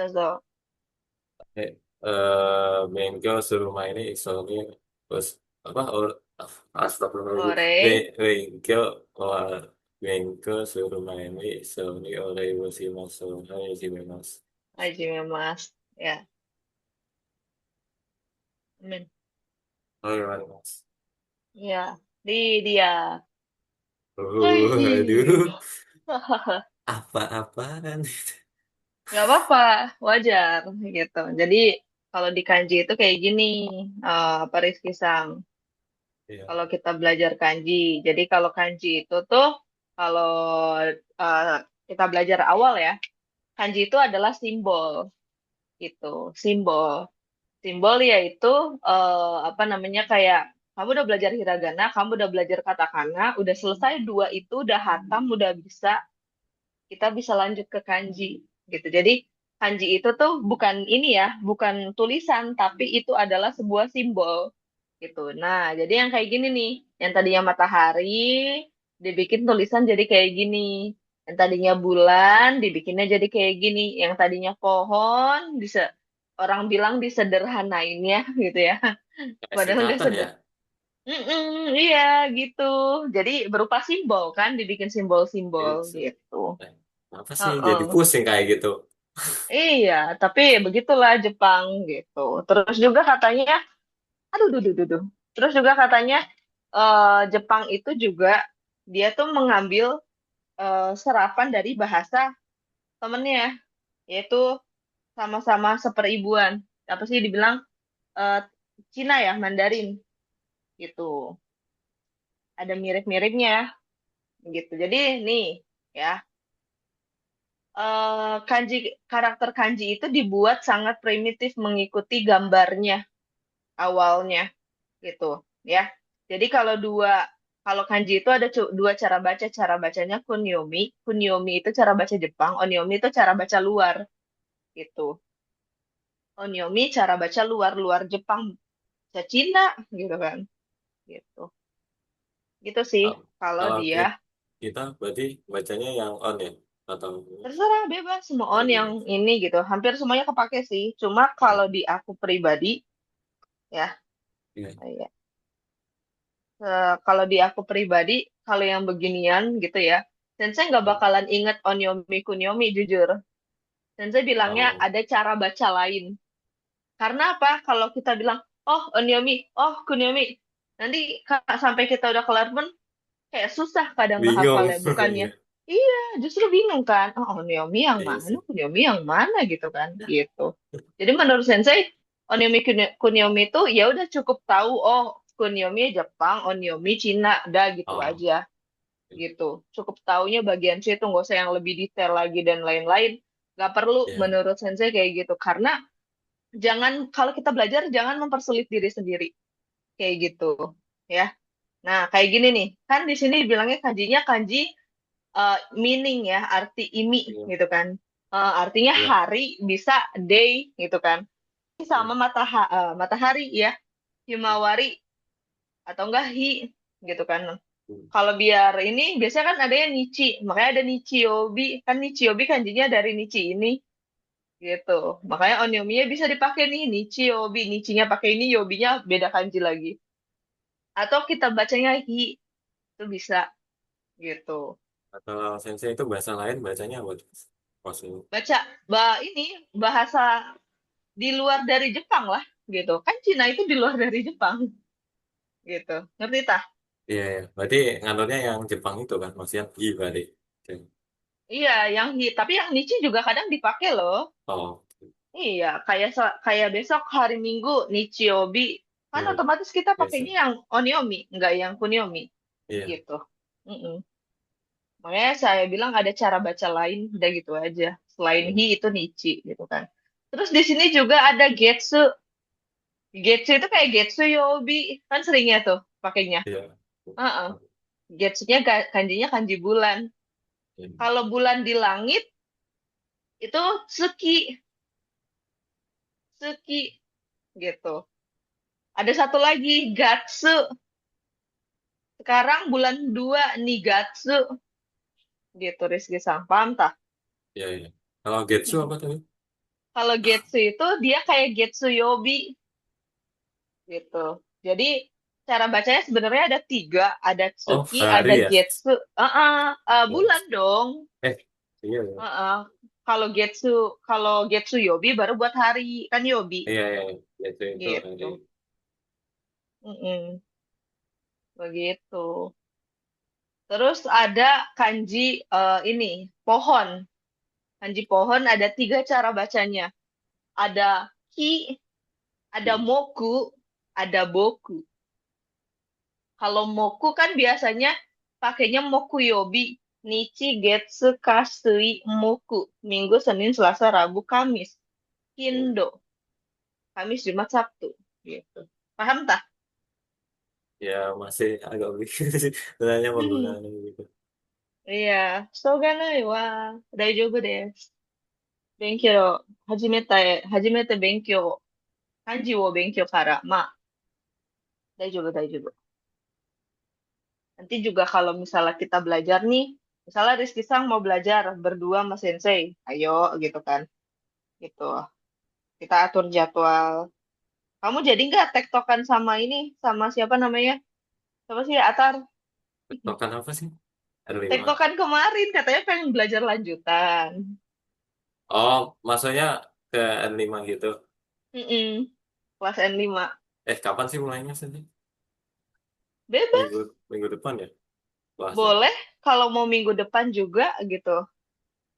So, Eh, Bengkel suruh mainin Sony terus apa astagfirullah ore, Bengkel wah Bengkel suruh mainin Sony oleh Yoshi Maso hai si Mas. Hajime Mas. Ya, amin. Oh gimana Mas? Ya, di dia. Aduh, Hai. apa-apaan? Nggak apa-apa, wajar gitu. Jadi kalau di kanji itu kayak gini, apa Rizky Sang. Iya, Kalau kita belajar kanji, jadi kalau kanji itu tuh kalau eh, kita belajar awal ya, kanji itu adalah simbol gitu, simbol. Simbol yaitu apa namanya kayak kamu udah belajar hiragana, kamu udah belajar katakana, udah selesai dua itu udah hatam, udah bisa, kita bisa lanjut ke kanji gitu. Jadi kanji itu tuh bukan ini ya, bukan tulisan, tapi itu adalah sebuah simbol gitu. Nah, jadi yang kayak gini nih, yang tadinya matahari dibikin tulisan jadi kayak gini. Yang tadinya bulan dibikinnya jadi kayak gini. Yang tadinya pohon bisa orang bilang disederhanainnya gitu ya. kayak Padahal nggak singkatan ya. seder. Iya gitu. Jadi berupa simbol kan, dibikin simbol-simbol Itu. gitu. Apa sih jadi Heeh. pusing kayak gitu? Iya, tapi begitulah Jepang gitu. Terus juga katanya, aduh, duh, duh, duh, duh. Terus juga katanya Jepang itu juga dia tuh mengambil serapan dari bahasa temennya, yaitu sama-sama seperibuan. Apa sih dibilang eh, Cina ya, Mandarin gitu. Ada mirip-miripnya gitu. Jadi nih ya, kanji karakter kanji itu dibuat sangat primitif mengikuti gambarnya awalnya gitu ya. Jadi kalau kanji itu ada dua cara baca. Cara bacanya kunyomi. Kunyomi itu cara baca Jepang, onyomi itu cara baca luar gitu. Onyomi cara baca luar Jepang, baca Cina gitu kan. Gitu. Gitu sih Kalau kalau kalau dia kita berarti bacanya yang on ya atau terserah bebas semua on lagi yang ya? ini gitu. Hampir semuanya kepake sih. Cuma Oh, kalau di aku pribadi ya, iya. ya, kalau di aku pribadi kalau yang beginian gitu ya, Sensei nggak Hmm. bakalan inget onyomi kunyomi jujur. Sensei bilangnya Oh, ada cara baca lain. Karena apa? Kalau kita bilang, oh onyomi, oh kunyomi, nanti sampai kita udah kelar pun kayak susah kadang bingung. ngehafalnya. Bukannya, Iya, iya justru bingung kan. Oh onyomi yang iya mana, sih. kunyomi yang mana gitu kan. Gitu. Jadi menurut Sensei, onyomi kunyomi itu ya udah cukup tahu, oh kunyomi Jepang, onyomi Cina, udah gitu Oh, aja gitu. Cukup taunya bagian situ, nggak usah yang lebih detail lagi dan lain-lain. Nggak perlu iya, menurut Sensei kayak gitu. Karena jangan kalau kita belajar jangan mempersulit diri sendiri kayak gitu ya. Nah, kayak gini nih. Kan di sini bilangnya kanjinya kanji meaning ya, arti imi iya, gitu kan. Artinya iya. hari bisa day gitu kan. Iya. Sama matahari ya, himawari atau enggak hi gitu kan. Hmm. Kalau biar ini biasanya kan adanya nichi, makanya ada nichiobi. Kan nichiobi kanjinya dari nichi ini gitu. Makanya onyominya bisa dipakai nih nichiobi, nichinya pakai ini, yobinya beda kanji lagi. Atau kita bacanya hi, itu bisa gitu. Atau sensei itu bahasa lain bacanya apa tuh? Pas ini. Baca ini bahasa di luar dari Jepang lah gitu. Kan Cina itu di luar dari Jepang gitu. Ngerti tah? Iya, iya. Berarti ngantornya yang Jepang itu kan, maksudnya I berarti. Oke. Iya, yang hi, tapi yang nichi juga kadang dipakai loh. Oh, Iya, kayak besok hari Minggu Nichiobi, kan hmm. otomatis kita Yes, pakainya yang onyomi, nggak yang kunyomi iya. gitu. Mm-mm. Makanya saya bilang ada cara baca lain, udah gitu aja. Selain Hmm. hi itu nichi gitu kan. Terus di sini juga ada getsu. Getsu itu kayak Getsu Yobi, kan seringnya tuh pakainya. Iya. Heeh. Getsunya kanjinya kanji bulan. Iya. Kalau bulan di langit itu Tsuki, Tsuki gitu. Ada satu lagi Gatsu. Sekarang bulan 2 Nigatsu gitu Rizky Sang. Paham tak? Iya, iya. Kalau Getsu Mm. apa tadi? Kalau Getsu itu dia kayak Getsu Yobi gitu. Jadi cara bacanya sebenarnya ada tiga, ada Oh, Tsuki, ada hari ya? Getsu. Oh. Bulan dong. Eh, iya, iya. Heeh. Kalau Getsu Yobi baru buat hari kan Yobi Iya, iya, iya. Itu hari. gitu. Mm-mm, begitu. Terus ada kanji ini pohon. Kanji pohon ada tiga cara bacanya. Ada ki, ada Hmm. moku, ada boku. Kalau moku kan biasanya pakainya mokuyobi, nichi, getsu, kasui, moku. Minggu, Senin, Selasa, Rabu, Kamis. Kindo, Kamis, Jumat, Sabtu. Gitu. Paham tak? Ya, masih agak bingung sih. Sebenarnya penggunaannya gitu. いや、しょうがないわ。大丈夫です。初めて勉強、漢字を勉強から、まあ、大丈夫、大丈夫。Nanti juga kalau misalnya kita belajar nih, misalnya Rizky Sang mau belajar berdua sama Sensei, ayo gitu kan. Gitu. Kita atur jadwal. Kamu jadi nggak tektokan sama ini, sama siapa namanya? Siapa sih Atar? Token apa sih? R5. Tektokan kemarin katanya pengen belajar lanjutan. Oh, maksudnya ke N5 gitu. Mm-mm. Kelas N5. Kapan sih mulainya sih? Minggu Bebas. minggu depan ya kelasnya. Boleh kalau mau minggu depan juga gitu.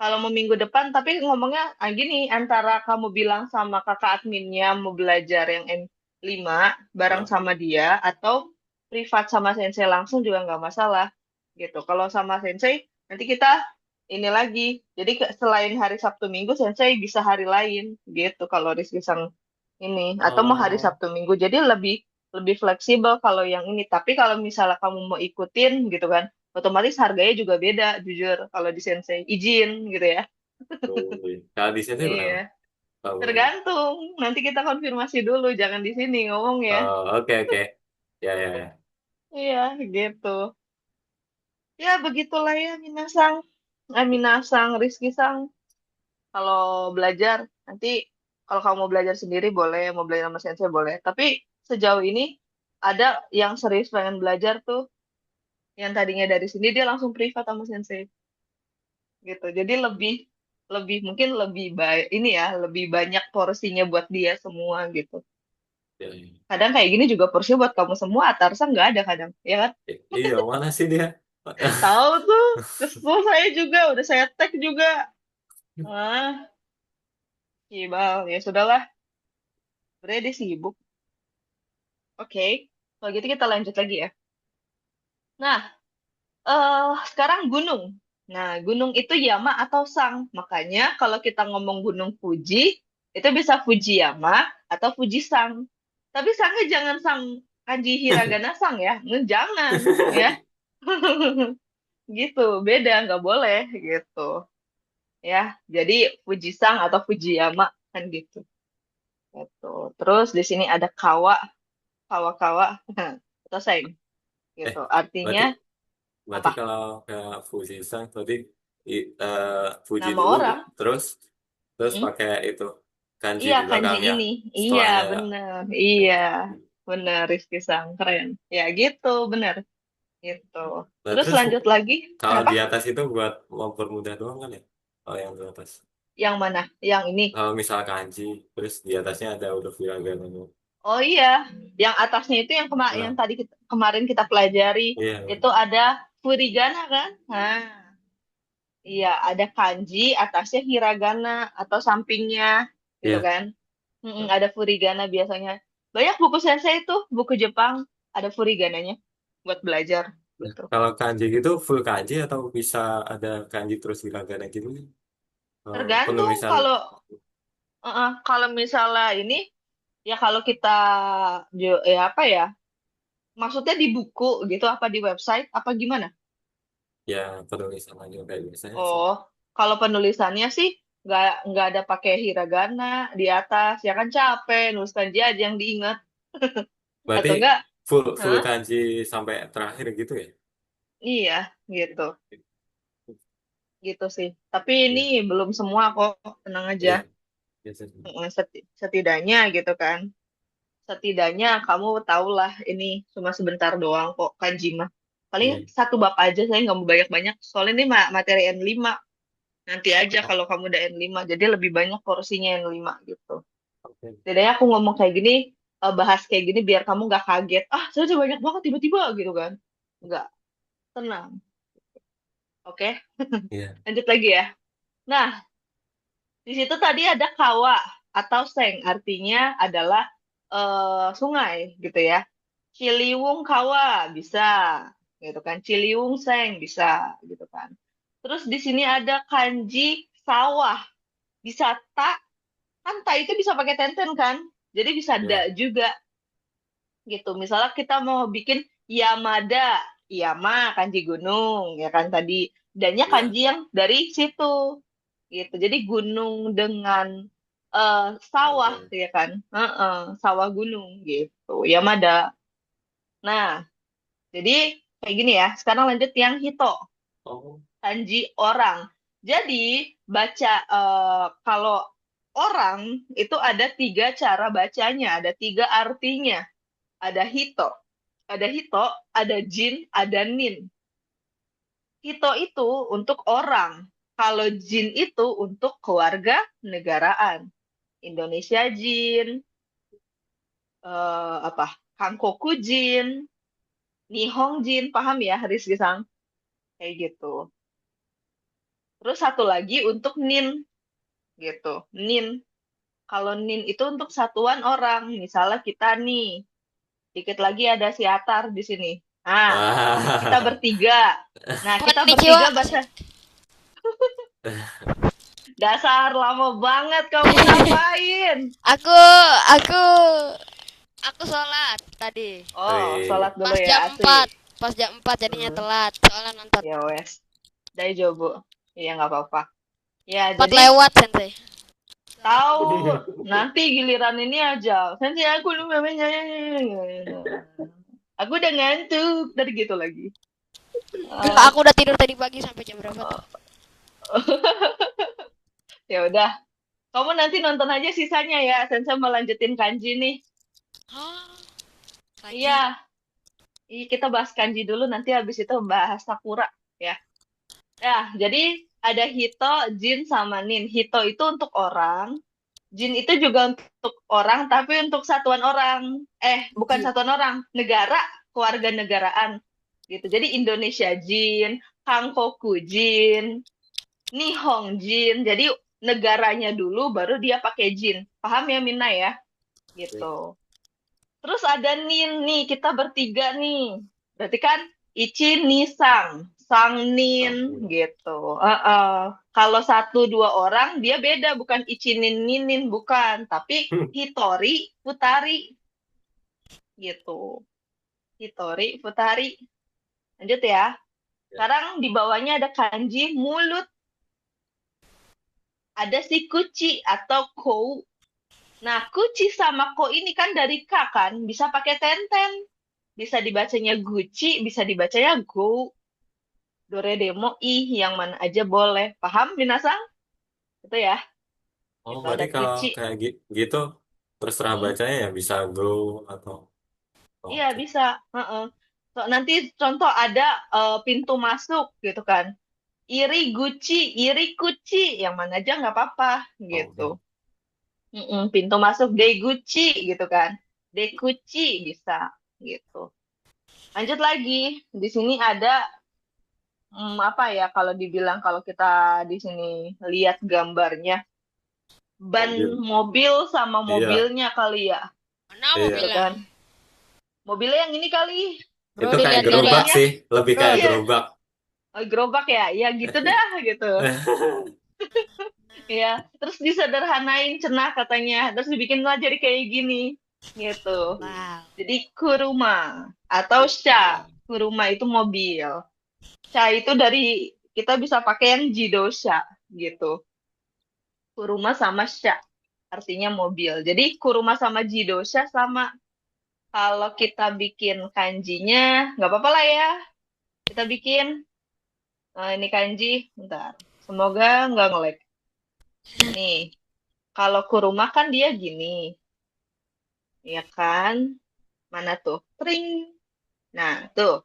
Kalau mau minggu depan, tapi ngomongnya gini, antara kamu bilang sama kakak adminnya mau belajar yang N5 bareng Hah? sama dia, atau privat sama sensei langsung juga nggak masalah. Gitu. Kalau sama sensei, nanti kita ini lagi. Jadi selain hari Sabtu Minggu, sensei bisa hari lain. Gitu kalau Rizky Sang ini. Atau mau hari Oh, Sabtu Minggu. Jadi lebih lebih fleksibel kalau yang ini. Tapi kalau misalnya kamu mau ikutin gitu kan, otomatis harganya juga beda, jujur. Kalau di Sensei, izin gitu ya. boleh. Kalau di sini Iya, berapa? Oh, boleh. tergantung. Nanti kita konfirmasi dulu, jangan di sini ngomong ya. Oh, oke, oke. Ya, ya, ya. Iya, gitu. Ya, begitulah ya, Minasang. Minasang, Rizky Sang. Kalau belajar, nanti kalau kamu mau belajar sendiri boleh, mau belajar sama Sensei boleh. Tapi sejauh ini ada yang serius pengen belajar tuh, yang tadinya dari sini dia langsung privat sama Sensei. Gitu. Jadi lebih lebih mungkin lebih baik ini ya, lebih banyak porsinya buat dia semua gitu. Ya, ya. Kadang kayak gini juga porsinya buat kamu semua, Atarsa nggak ada kadang, ya kan? Iya, mana sih dia? Tahu tuh, kesel saya juga, udah saya tag juga. Ah, Ibal, ya sudahlah, berarti dia sibuk. Oke, kalau gitu kita lanjut lagi ya. Nah, sekarang gunung. Nah, gunung itu Yama atau Sang. Makanya kalau kita ngomong Gunung Fuji, itu bisa Fujiyama atau Fuji Sang. Tapi sangnya jangan sang kanji hiragana sang ya. Jangan ya. Gitu, beda, nggak boleh gitu. Ya, jadi Fuji Sang atau Fujiyama kan gitu. Gitu. Terus di sini ada kawa, kawa-kawa atau seng Eh, gitu. Artinya berarti berarti apa? kalau ke Fujisan berarti Fuji Nama dulu orang. terus terus Mm-mm. pakai itu kanji Iya, di kanji belakangnya ini. Iya, setelahnya. bener. Ya. Iya, bener. Rizky Sang, keren. Ya, gitu, bener. Gitu. Nah, Terus terus lanjut lagi. kalau Kenapa? di atas itu buat mempermudah doang kan ya? Kalau yang di atas. Yang mana? Yang ini. Kalau misal kanji, terus di atasnya ada huruf hiragana. Oh iya, yang atasnya itu yang Nah, tadi kemarin kita pelajari. iya, Itu ada furigana kan? Nah, iya, ada kanji, atasnya hiragana atau sampingnya, gitu iya. kan? Ada furigana biasanya. Banyak buku sensei itu, buku Jepang, ada furigananya buat belajar Nah, gitu. kalau kanji gitu full kanji atau bisa ada kanji terus hiragana gitu? Tergantung Penulisan. kalau misalnya ini ya kalau kita ya apa ya? Maksudnya di buku gitu apa di website apa gimana? Ya, penulisan aja kayak biasanya sih. Oh, kalau penulisannya sih nggak ada pakai hiragana di atas ya kan capek nulis kanji aja yang diingat Berarti atau enggak? full full Hah? kanji sampai terakhir gitu ya? Iya, gitu. Gitu sih. Tapi ini Iya, belum semua kok, tenang aja. iya. Biasanya. Setidaknya gitu kan. Setidaknya kamu tahulah ini cuma sebentar doang kok kanji mah. Paling Iya. satu bab aja, saya nggak mau banyak-banyak. Soalnya ini materi N5. Nanti aja Oh, kalau kamu udah N5. Jadi lebih banyak porsinya N5 gitu. oke. Jadi aku ngomong kayak gini, bahas kayak gini biar kamu nggak kaget. Ah, saya udah banyak banget tiba-tiba gitu kan. Nggak, tenang. Oke, Iya. lanjut lagi ya. Nah, di situ tadi ada kawa atau seng, artinya adalah sungai gitu ya. Ciliwung kawa bisa, gitu kan. Ciliwung seng bisa, gitu kan. Terus di sini ada kanji sawah, bisa tak, kan tak itu bisa pakai tenten kan. Jadi bisa da Iya. juga, gitu. Misalnya kita mau bikin Yamada, Yama kanji gunung, ya kan tadi. Dannya Iya. kanji yang dari situ, gitu. Jadi gunung dengan sawah, Ada. ya kan. Sawah gunung, gitu. Yamada. Nah, jadi kayak gini ya. Sekarang lanjut yang hito, Oh, kanji orang. Jadi baca kalau orang itu ada tiga cara bacanya, ada tiga artinya. Ada hito, ada jin, ada nin. Hito itu untuk orang. Kalau jin itu untuk keluarga negaraan. Indonesia jin, apa? Hankoku jin, Nihong jin, paham ya, Haris Gesang? Kayak gitu. Terus satu lagi untuk nin, gitu. Nin. Kalau nin itu untuk satuan orang. Misalnya kita nih, dikit lagi ada si Atar di sini. Nah, kita wah. bertiga. Nah, kita Konnichiwa. bertiga Asik. baca. Dasar lama banget kamu ngapain? Aku aku sholat tadi. Oh, Wih. sholat dulu Pas ya, jam asik. 4 Pas jam 4 jadinya Hmm. telat. Soalnya nonton Ya wes, dari Jobo. Iya, nggak apa-apa. Ya, 4 jadi lewat sensei. tahu nanti giliran ini aja. Nanti aku lu namanya. Aku udah ngantuk. Tadi gitu lagi. Gila, Ah, aku udah tidur tadi pagi sampai jam berapa tuh? ya udah. Kamu nanti nonton aja sisanya ya. Sensei mau lanjutin kanji nih. Hah, Iya, kanji. iya kita bahas kanji dulu. Nanti habis itu bahas sakura ya. Ya, jadi ada Hito, Jin, sama Nin. Hito itu untuk orang. Jin itu juga untuk orang, tapi untuk satuan orang. Bukan Jin. satuan orang, negara, keluarga negaraan. Gitu. Jadi Indonesia Jin, Hankoku Jin, Nihong Jin. Jadi negaranya dulu, baru dia pakai Jin. Paham ya, Mina ya? Gitu. Terus ada Nin nih, kita bertiga nih. Berarti kan Ichi Nisang, Sang Nin Ampun. gitu. Kalau satu dua orang dia beda, bukan Ichi Nin Ninin, bukan, tapi Hitori Futari gitu. Hitori Futari. Lanjut ya. Ya. Sekarang di bawahnya ada kanji mulut, ada si kuci atau kou. Nah, kuci sama ko ini kan dari K kan, bisa pakai tenten. Bisa dibacanya Gucci, bisa dibacanya Go, Doredemo, ih, yang mana aja boleh. Paham, Minasang? Itu ya. Oh, Itu ada berarti kalau Gucci. kayak gitu terserah Mm-mm. bacanya ya bisa go atau oh, Iya, oke. bisa. Heeh. So, nanti contoh ada pintu masuk gitu kan. Iri Gucci, iri Kuci, yang mana aja nggak apa-apa Oh, gitu. oke. Pintu masuk De Gucci gitu kan. De Gucci bisa gitu. Lanjut lagi. Di sini ada apa ya kalau dibilang kalau kita di sini lihat gambarnya ban Mobil. mobil sama Iya, mobilnya kali ya Mana iya. gitu mobilnya? kan, mobilnya yang ini kali, Itu Mobil kayak yang dari gerobak mobilnya sih, lebih kayak terus. iya, gerobak. gerobak ya ya gitu dah gitu ya, terus disederhanain cenah katanya, terus dibikinlah jadi kayak gini gitu. Wow. Jadi kuruma atau sha, kuruma itu mobil, sha itu dari kita bisa pakai yang jidosha gitu. Kuruma sama sha artinya mobil. Jadi kuruma sama jidosha sama. Kalau kita bikin kanjinya, nggak apa-apa lah ya. Kita bikin ini kanji, bentar. Semoga nggak nge-lag. Nih, Kalau kuruma kan dia gini, ya kan? Mana tuh? Tring. Nah, tuh.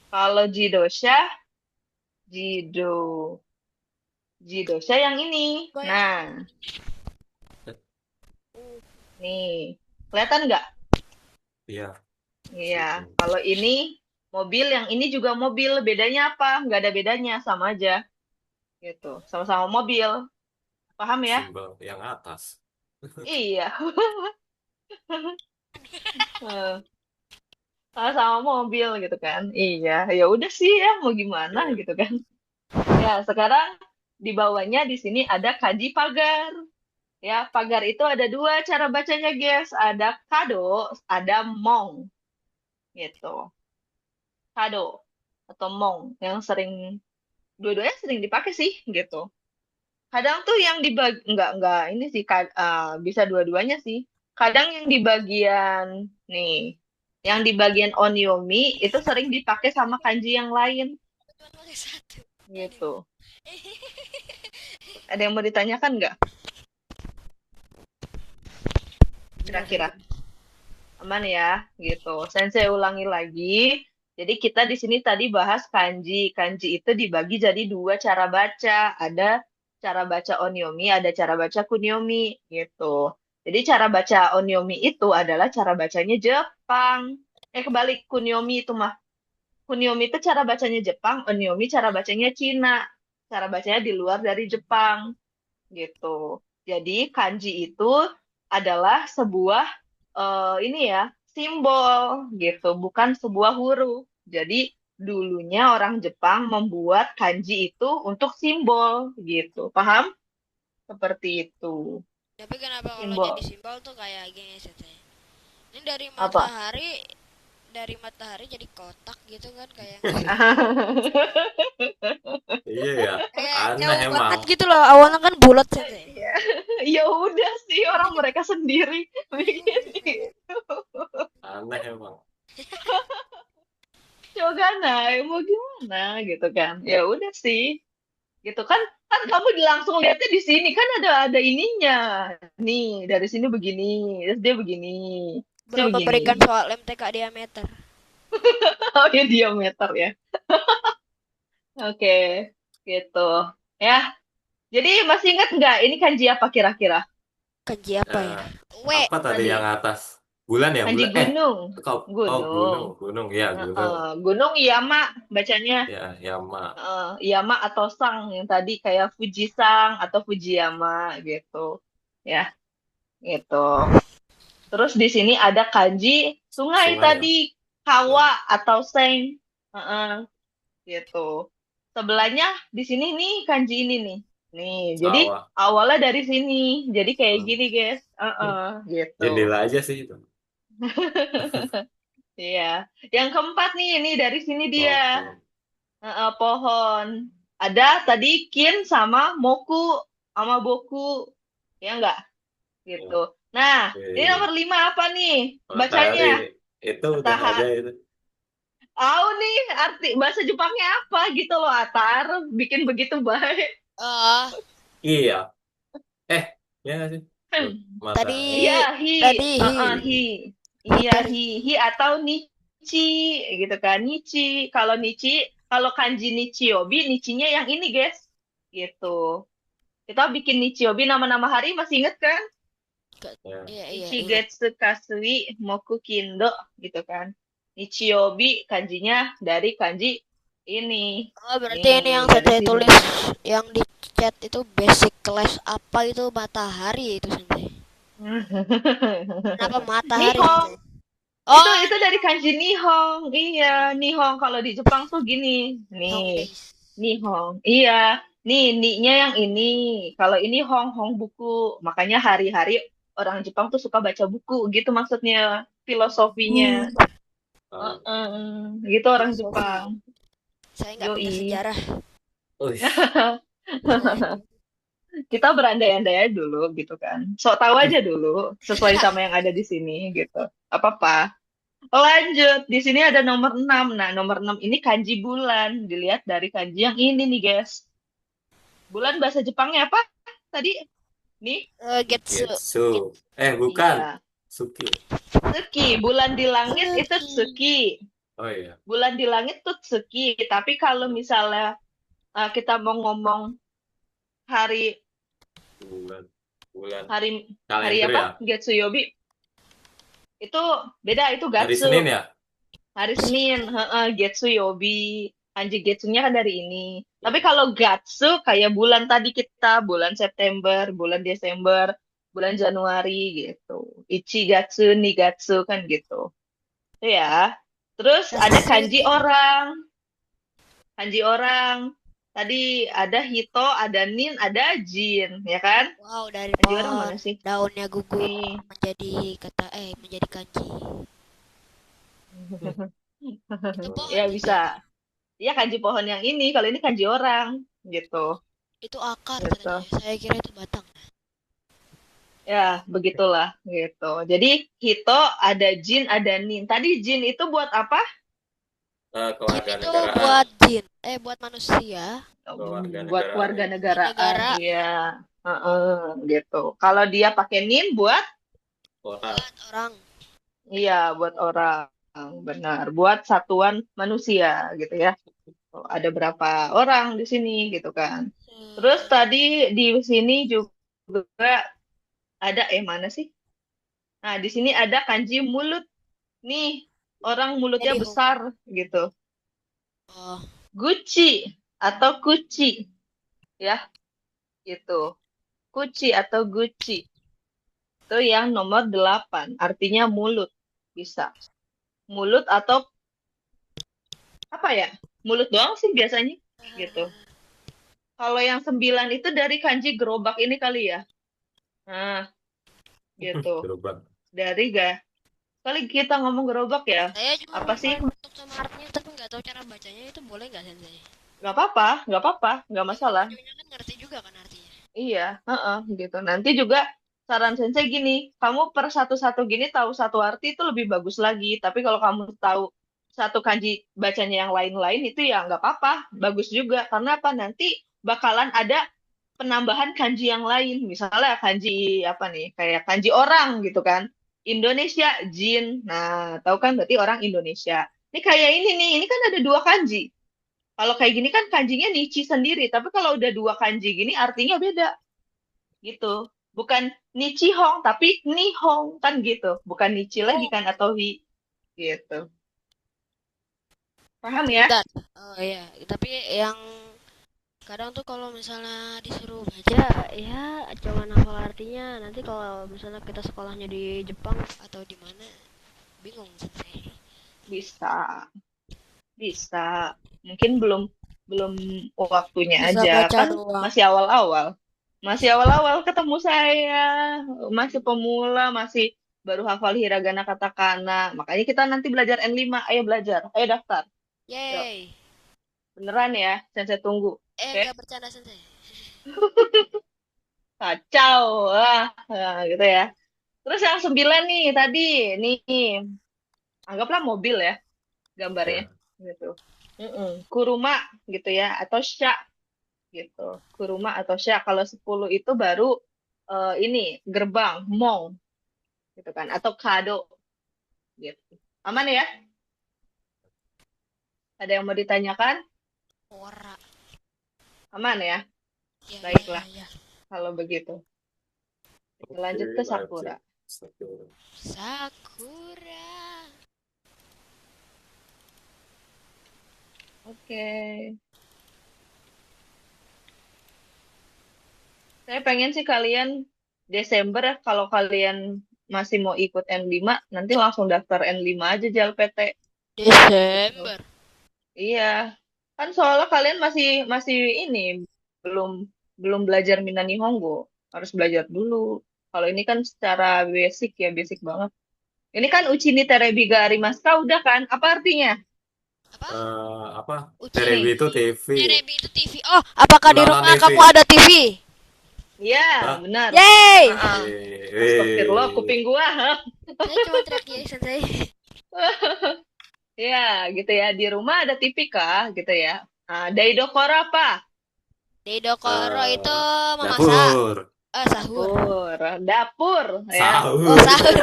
Kalau jidosha, jido, jidosha yang ini. Banyak. Nah, nih. Kelihatan nggak? Iya, Iya. situ. Kalau ini mobil, yang ini juga mobil. Bedanya apa? Nggak ada bedanya, sama aja. Gitu. Sama-sama mobil. Paham ya? Simbol yang atas. Iya. Eh, Sama-sama mobil gitu kan. Iya. Ya udah sih ya, mau gimana Iya. gitu kan. Ya, sekarang di bawahnya di sini ada kanji pagar. Ya, pagar itu ada dua cara bacanya, guys. Ada kado, ada mong, gitu. Kado atau mong yang sering, dua-duanya sering dipakai sih, gitu. Kadang tuh yang di enggak ini sih, bisa dua-duanya sih. Kadang yang di bagian nih, yang di bagian onyomi itu sering dipakai sama kanji yang lain, Kebetulan pakai satu. Aduh. gitu. Ada yang mau ditanyakan nggak? Gimana Kira-kira? gimana? Aman ya, gitu. Sensei ulangi lagi. Jadi kita di sini tadi bahas kanji. Kanji itu dibagi jadi dua cara baca. Ada cara baca onyomi, ada cara baca kunyomi, gitu. Jadi cara baca onyomi itu adalah cara bacanya Jepang. Kebalik, kunyomi itu mah. Kunyomi itu cara bacanya Jepang, onyomi cara bacanya Cina. Cara bacanya di luar dari Jepang, gitu. Jadi kanji itu adalah sebuah ini ya, simbol gitu, bukan sebuah huruf. Jadi dulunya orang Jepang membuat kanji itu untuk simbol gitu. Paham? Seperti itu. Tapi kenapa kalau jadi Simbol simbol tuh kayak gini sih? Ini dari apa? matahari jadi kotak gitu kan kayak nggak Iya ya, kayak aneh jauh emang. banget gitu loh. Awalnya kan bulat sih. Ya, ya udah sih orang mereka sendiri bikin itu. Aneh emang. Coba mau gimana gitu kan? Ya udah sih. Gitu kan, kan kamu langsung lihatnya di sini kan ada ininya, nih dari sini begini, terus dia begini, terus dia Belum begini. memberikan soal MTK diameter. Oh ya, diameter ya. Oke, gitu ya. Jadi masih ingat nggak ini kanji apa kira-kira? Kanji apa ya? Eh, W. apa tadi Tadi yang atas? Bulan ya, kanji bulan. gunung. Kau, oh Gunung. gunung, gunung ya gunung. Gunung Yama bacanya. Ya, Yama. Yama atau Sang yang tadi kayak Fujisang atau Fujiyama gitu ya, gitu. Terus di sini ada kanji sungai Sungai ya. tadi, Ya, kawa atau seng. Heeh, gitu. Sebelahnya di sini nih kanji ini nih. Nih, jadi sawah. awalnya dari sini. Jadi kayak Hmm. gini, guys. Gitu. Jendela aja sih itu. Iya. Yang keempat nih, ini dari sini dia. Pohon. Pohon. Ada tadi kin sama moku sama boku. Ya enggak? Gitu. Ya, Nah, ini oke. nomor 5 apa nih? Bataari Bacanya. itu udah ada Matahari. itu. Tahu nih arti bahasa Jepangnya apa gitu loh, Atar. Bikin begitu baik. Oh, Iya. Ya nggak sih? tadi Matahari. Iya, hi. tadi hi. Hi. Iya, Hiper. hi atau nichi gitu kan. Nichi. Kalau nichi, kalau kanji nichiobi, nichinya yang ini, guys. Gitu. Kita bikin nichiobi nama-nama hari masih inget kan? Ya. Iya iya ingat. Ichigetsu Kasui Moku Kindo gitu kan. Nichiobi kanjinya dari kanji ini. Oh, berarti ini yang Nih, dari saya sini. tulis yang di chat itu basic class apa itu matahari itu sendiri. Kenapa matahari Nihong. sendiri? Itu Oh, itu dari kanji Nihong. Iya, Nihong kalau di Jepang tuh gini. Hong Nih, days. Nihong. Iya, nih ni-nya yang ini. Kalau ini Hong buku. Makanya hari-hari orang Jepang tuh suka baca buku gitu maksudnya filosofinya. Ah, Gitu orang Filosofi. Jepang. Saya nggak pintar Yoi. sejarah. Uish. Kita berandai-andai aja dulu gitu kan. Sok tahu aja dulu sesuai sama yang ada di sini gitu. Apa-apa. Lanjut, di sini ada nomor 6. Nah, nomor 6 ini kanji bulan. Dilihat dari kanji yang ini nih, guys. Bulan bahasa Jepangnya apa? Tadi Nih, Getsu. Getsu. Bukan. iya. Suki. Tsuki, bulan di langit itu Getsuki. Tsuki. Oh iya. Bulan di langit tuh Tsuki. Tapi kalau misalnya kita mau ngomong hari Bulan. Bulan. hari hari Kalender apa? ya. Getsuyobi itu beda, itu Hari Gatsu. Senin ya. Hari Senin, heeh, Getsuyobi. Kanji Getsunya kan dari ini. Tapi Ya. kalau Gatsu kayak bulan tadi kita, bulan September, bulan Desember, bulan Januari gitu. Ichigatsu, Nigatsu kan gitu. Itu ya. Terus ada kanji Yasumi. orang. Kanji orang. Tadi ada Hito, ada Nin, ada Jin, ya kan? Wow, dari Kanji orang pohon mana sih? daunnya gugur Nih. menjadi kata menjadi kanji. Itu pohon Ya juga. bisa. Ya kanji pohon yang ini, kalau ini kanji orang gitu. Itu akar Gitu. ternyata ya. Saya kira itu batang. Ya, begitulah gitu. Jadi Hito, ada Jin, ada Nin. Tadi Jin itu buat apa? Jin itu Kewarganegaraan. buat jin, buat manusia Buat Kewarganegaraan warga ya. di negaraan, negara, iya. Heeh, gitu. Kalau dia pakai Nin buat, Orang. buat orang. iya, buat orang. Benar, buat satuan manusia gitu ya. Oh, ada berapa orang di sini gitu kan. Terus Hmm, tadi di sini juga ada mana sih? Nah, di sini ada kanji mulut nih. Orang mulutnya jadi home. besar gitu. Oh, Gucci atau Kuci ya, gitu. Kuci atau Gucci itu yang nomor 8, artinya mulut. Bisa. Mulut atau apa ya? Mulut doang sih biasanya gitu. Kalau yang 9 itu dari kanji gerobak ini kali ya. Nah, gitu. Gerobak. Dari kali kita ngomong gerobak ya. saya cuma Apa sih? ngapalin bentuk sama artinya tapi nggak tahu cara bacanya, itu boleh nggak sensei? Nggak apa-apa, nggak apa-apa, nggak Yang masalah. ujungnya kan ngerti juga kan artinya. Iya, heeh, gitu. Nanti juga saran sensei gini, kamu per satu-satu gini tahu satu arti itu lebih bagus lagi. Tapi kalau kamu tahu satu kanji bacanya yang lain-lain itu ya nggak apa-apa, bagus juga. Karena apa? Nanti bakalan ada penambahan kanji yang lain. Misalnya kanji apa nih? Kayak kanji orang gitu kan. Indonesia, Jin. Nah, tahu kan berarti orang Indonesia. Ini kayak ini nih, ini kan ada dua kanji. Kalau kayak gini kan kanjinya Nichi sendiri, tapi kalau udah dua kanji gini artinya beda gitu. Bukan Nichihong tapi Nihong kan gitu. Bukan Nichi lagi Oh, kan atau Hi gitu. Paham ya? bentar. Oh iya, tapi yang kadang tuh kalau misalnya disuruh baca ya cuma hafal artinya, nanti kalau misalnya kita sekolahnya di Jepang atau di mana bingung sensei. Bisa, bisa. Mungkin belum belum waktunya Bisa aja baca kan doang. masih awal-awal. Masih awal-awal ketemu saya, masih pemula, masih baru hafal hiragana katakana. Makanya kita nanti belajar N5. Ayo belajar, ayo daftar. Yuk, Yay. beneran ya, saya tunggu. Oke? Enggak bercanda sensei. Kacau, gitu ya. Terus yang 9 nih tadi, nih anggaplah mobil ya gambarnya, Ya. gitu. Kuruma gitu ya, atau sya gitu. Kuruma atau sya. Kalau 10 itu baru ini gerbang, mong gitu kan, atau kado gitu. Aman ya? Ada yang mau ditanyakan? Ora. Aman ya? Ya ya ya Baiklah ya. kalau begitu. Kita Oke, lanjut ke lanjut. Sakura. Satu. Sakura. Oke. Saya pengen sih kalian Desember ya, kalau kalian masih mau ikut N5, nanti langsung daftar N5 aja JLPT gitu. Desember. Iya, kan soalnya kalian masih masih ini belum belum belajar Mina Nihongo, harus belajar dulu. Kalau ini kan secara basic ya, basic banget. Ini kan Uchini Terebi ga Arimasu udah kan? Apa artinya? Apa? Apa? Terebi Uchini. Ini. itu TV. Terebi itu TV. Oh, apakah di Menonton rumah TV. kamu ada TV? Iya, Hah? benar. Yay! Ah, Astagfirullah, Wih. kuping gua. Saya cuma teriak yay sensei. Ya, gitu ya. Di rumah ada TV kah, gitu ya. Nah, Daidokoro apa? Deidokoro itu Eh, memasak. dapur. Sahur. Dapur. Dapur ya. Oh, Sahur. sahur.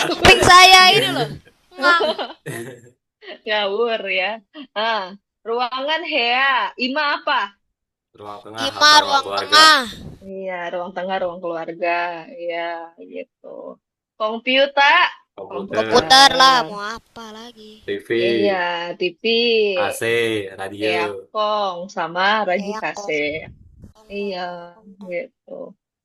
Kuping saya ini loh. Mang. Ngawur ya. Ah, ruangan Hea. Ima apa? Ruang tengah Ima apa ruang ruang keluarga? tengah. Iya, ruang tengah, ruang keluarga. Iya, gitu. Komputer. Komputer, Komputer lah, Komputer. mau apa lagi? TV, Iya, TV. AC, radio, Keakong sama Raji Kayak Kase. kong Iya, kong. gitu.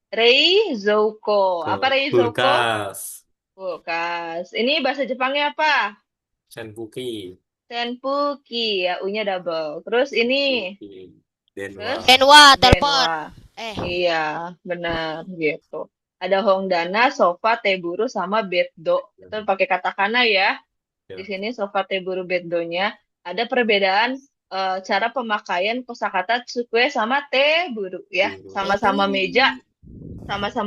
Rei Zouko. Apa Rei Zouko? kulkas, Kulkas. Ini bahasa Jepangnya apa? senpuki, Senpuki. Ya, U-nya double. Terus ini. senpuki, denwa, Terus Denwa, telepon. Denwa. Eh, Iya, benar gitu. Ada Hongdana, sofa, teburu, sama beddo. Itu pakai katakana ya. Di ya, sini sofa, teburu, beddonya. Ada perbedaan cara pemakaian kosakata tsukue sama teburu ya. teburu, Sama-sama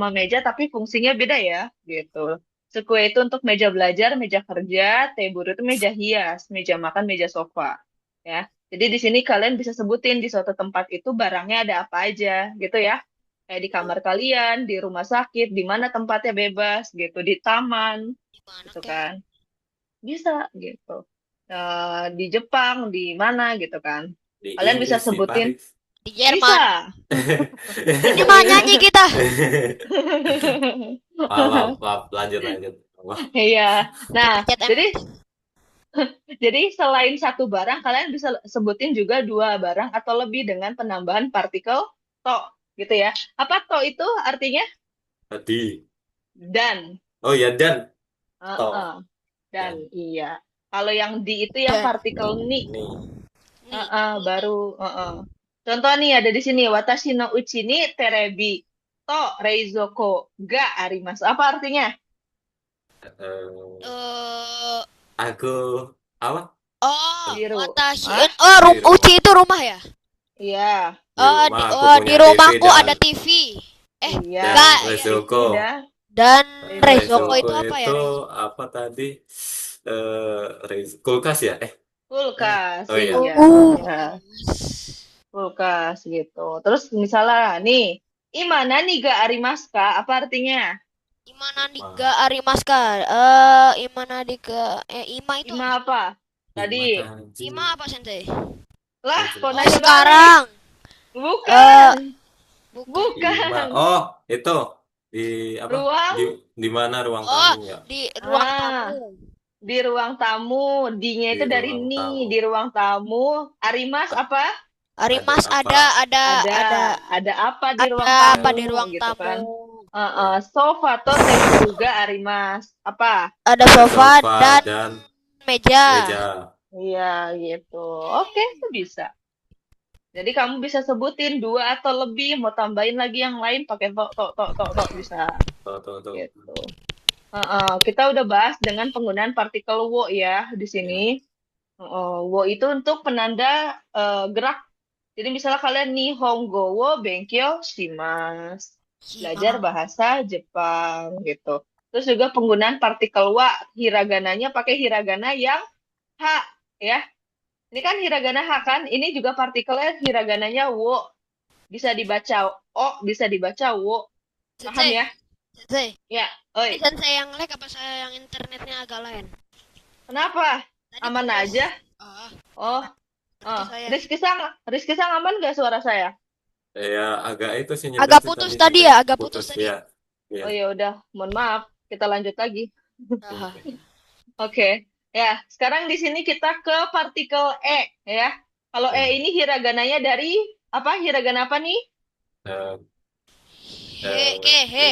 meja tapi fungsinya beda ya, gitu. Tsukue itu untuk meja belajar, meja kerja, teburu itu meja hias, meja makan, meja sofa. Ya. Jadi di sini kalian bisa sebutin di suatu tempat itu barangnya ada apa aja, gitu ya. Kayak di kamar kalian, di rumah sakit, di mana tempatnya bebas, gitu, di taman, gimana gitu kek? kan. Bisa, gitu. Di Jepang, di mana, gitu kan. di Kalian bisa Inggris, di sebutin, Paris. Di Jerman. bisa. Ini mah nyanyi kita. Maaf, maaf, lanjut, lanjut. Wah, Iya. Nah, Dipencet jadi M. jadi selain satu barang, kalian bisa sebutin juga dua barang atau lebih dengan penambahan partikel to, gitu ya. Apa to itu artinya? tadi. Dan. Oh ya, dan. Heeh. Toh, Dan, dan. iya. Kalau yang di itu yang Dan. partikel ni. Nih, Nih. Baru. Contoh nih ada di sini. Watashi no uchi ni terebi to reizoko ga arimasu. Apa artinya? eh, Eh, aku, apa? Biru. watashi. Hah? Oh, Di rumah. Uci itu rumah ya? Iya. Di rumah aku Di punya TV rumahku dan ada TV. Iya. dan Enggak. Rezoko. Dah. Dan Rezoko Rezoko itu apa ya, itu Rez? apa tadi? Kulkas ya? Kulkas. Oh iya. Iya. Oh. Ya. Kulkas gitu. Terus misalnya nih, imana nih ga arimaska? Apa artinya? Imana Diga Arimaska. Imana Diga. Ima itu. Ima apa? Tadi. Kanji. Ima apa, Sensei? Lah, kok Oh, nanya balik? sekarang. Bukan. Bukan. Bukan. Oh, itu di apa? Ruang? Di mana ruang Oh, tamu ya? di ruang Ah. tamu. Di ruang tamu. D-nya itu Di dari ruang ni. tamu. Di ruang tamu. Arimas apa? Arimas Ada ada Apa di ruang ada tamu? apa di ruang gitu tamu? kan. Sofa atau table juga arimas. Apa? Ada sofa dan dan meja. meja. Iya, gitu. Oke, itu bisa. Jadi kamu bisa sebutin dua atau lebih, mau tambahin lagi yang lain pakai to bisa Tuh. gitu. Kita udah bahas dengan penggunaan partikel wo ya di sini. Wo itu untuk penanda gerak. Jadi misalnya kalian nihongo wo benkyo shimasu. Belajar bahasa Jepang gitu. Terus juga penggunaan partikel wa, hiragananya pakai hiragana yang ha ya. Ini kan hiragana ha kan, ini juga partikelnya hiragananya wo. Bisa dibaca o, bisa dibaca wo. Paham ya? Sensei, Ya, oi. ini Sensei yang lag apa saya yang internetnya agak lain? Kenapa? Tadi Aman putus. aja? Oh, saya. Rizky Sang aman nggak suara saya? Ya agak itu sih Agak nyedot sih putus tadi tadi sih, ya, Kak. agak putus tadi. Ya. Ya. Oh ya udah, mohon maaf. Kita lanjut lagi. Aha. Oke. Ya, sekarang di sini kita ke partikel E ya. Kalau E ini hiragananya dari apa? Hiragana apa nih? Eh, He.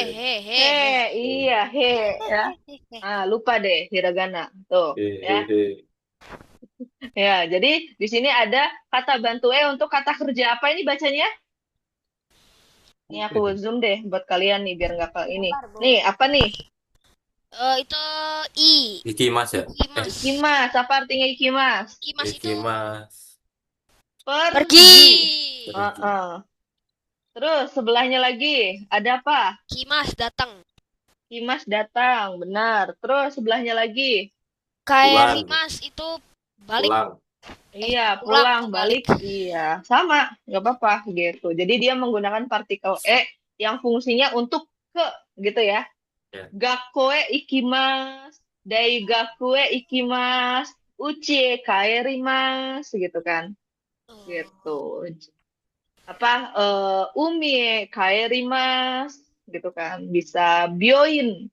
Iya, he ya. Lupa deh hiragana. Tuh, ya. Ya, jadi di sini ada kata bantu E untuk kata kerja apa ini bacanya? Ini aku zoom deh buat kalian nih biar nggak ke ini. Nih, apa nih? Itu I. Ikimas ya? Ikimas, apa artinya ikimas? Ikimas itu Ikimas. pergi. Terus sebelahnya lagi ada apa? Kimas datang. Kimas datang, benar. Terus sebelahnya lagi. Kayak Pulang. Kimas itu balik. Pulang. Iya, pulang, pulang, balik. Iya, sama, nggak apa-apa gitu. Jadi dia menggunakan partikel E yang fungsinya untuk ke gitu ya. Ya. Gakkoe ikimasu, daigakue ikimasu, uchi kaerimasu gitu kan. Oh, Gitu. Apa umi kaerimasu gitu kan. Bisa bioin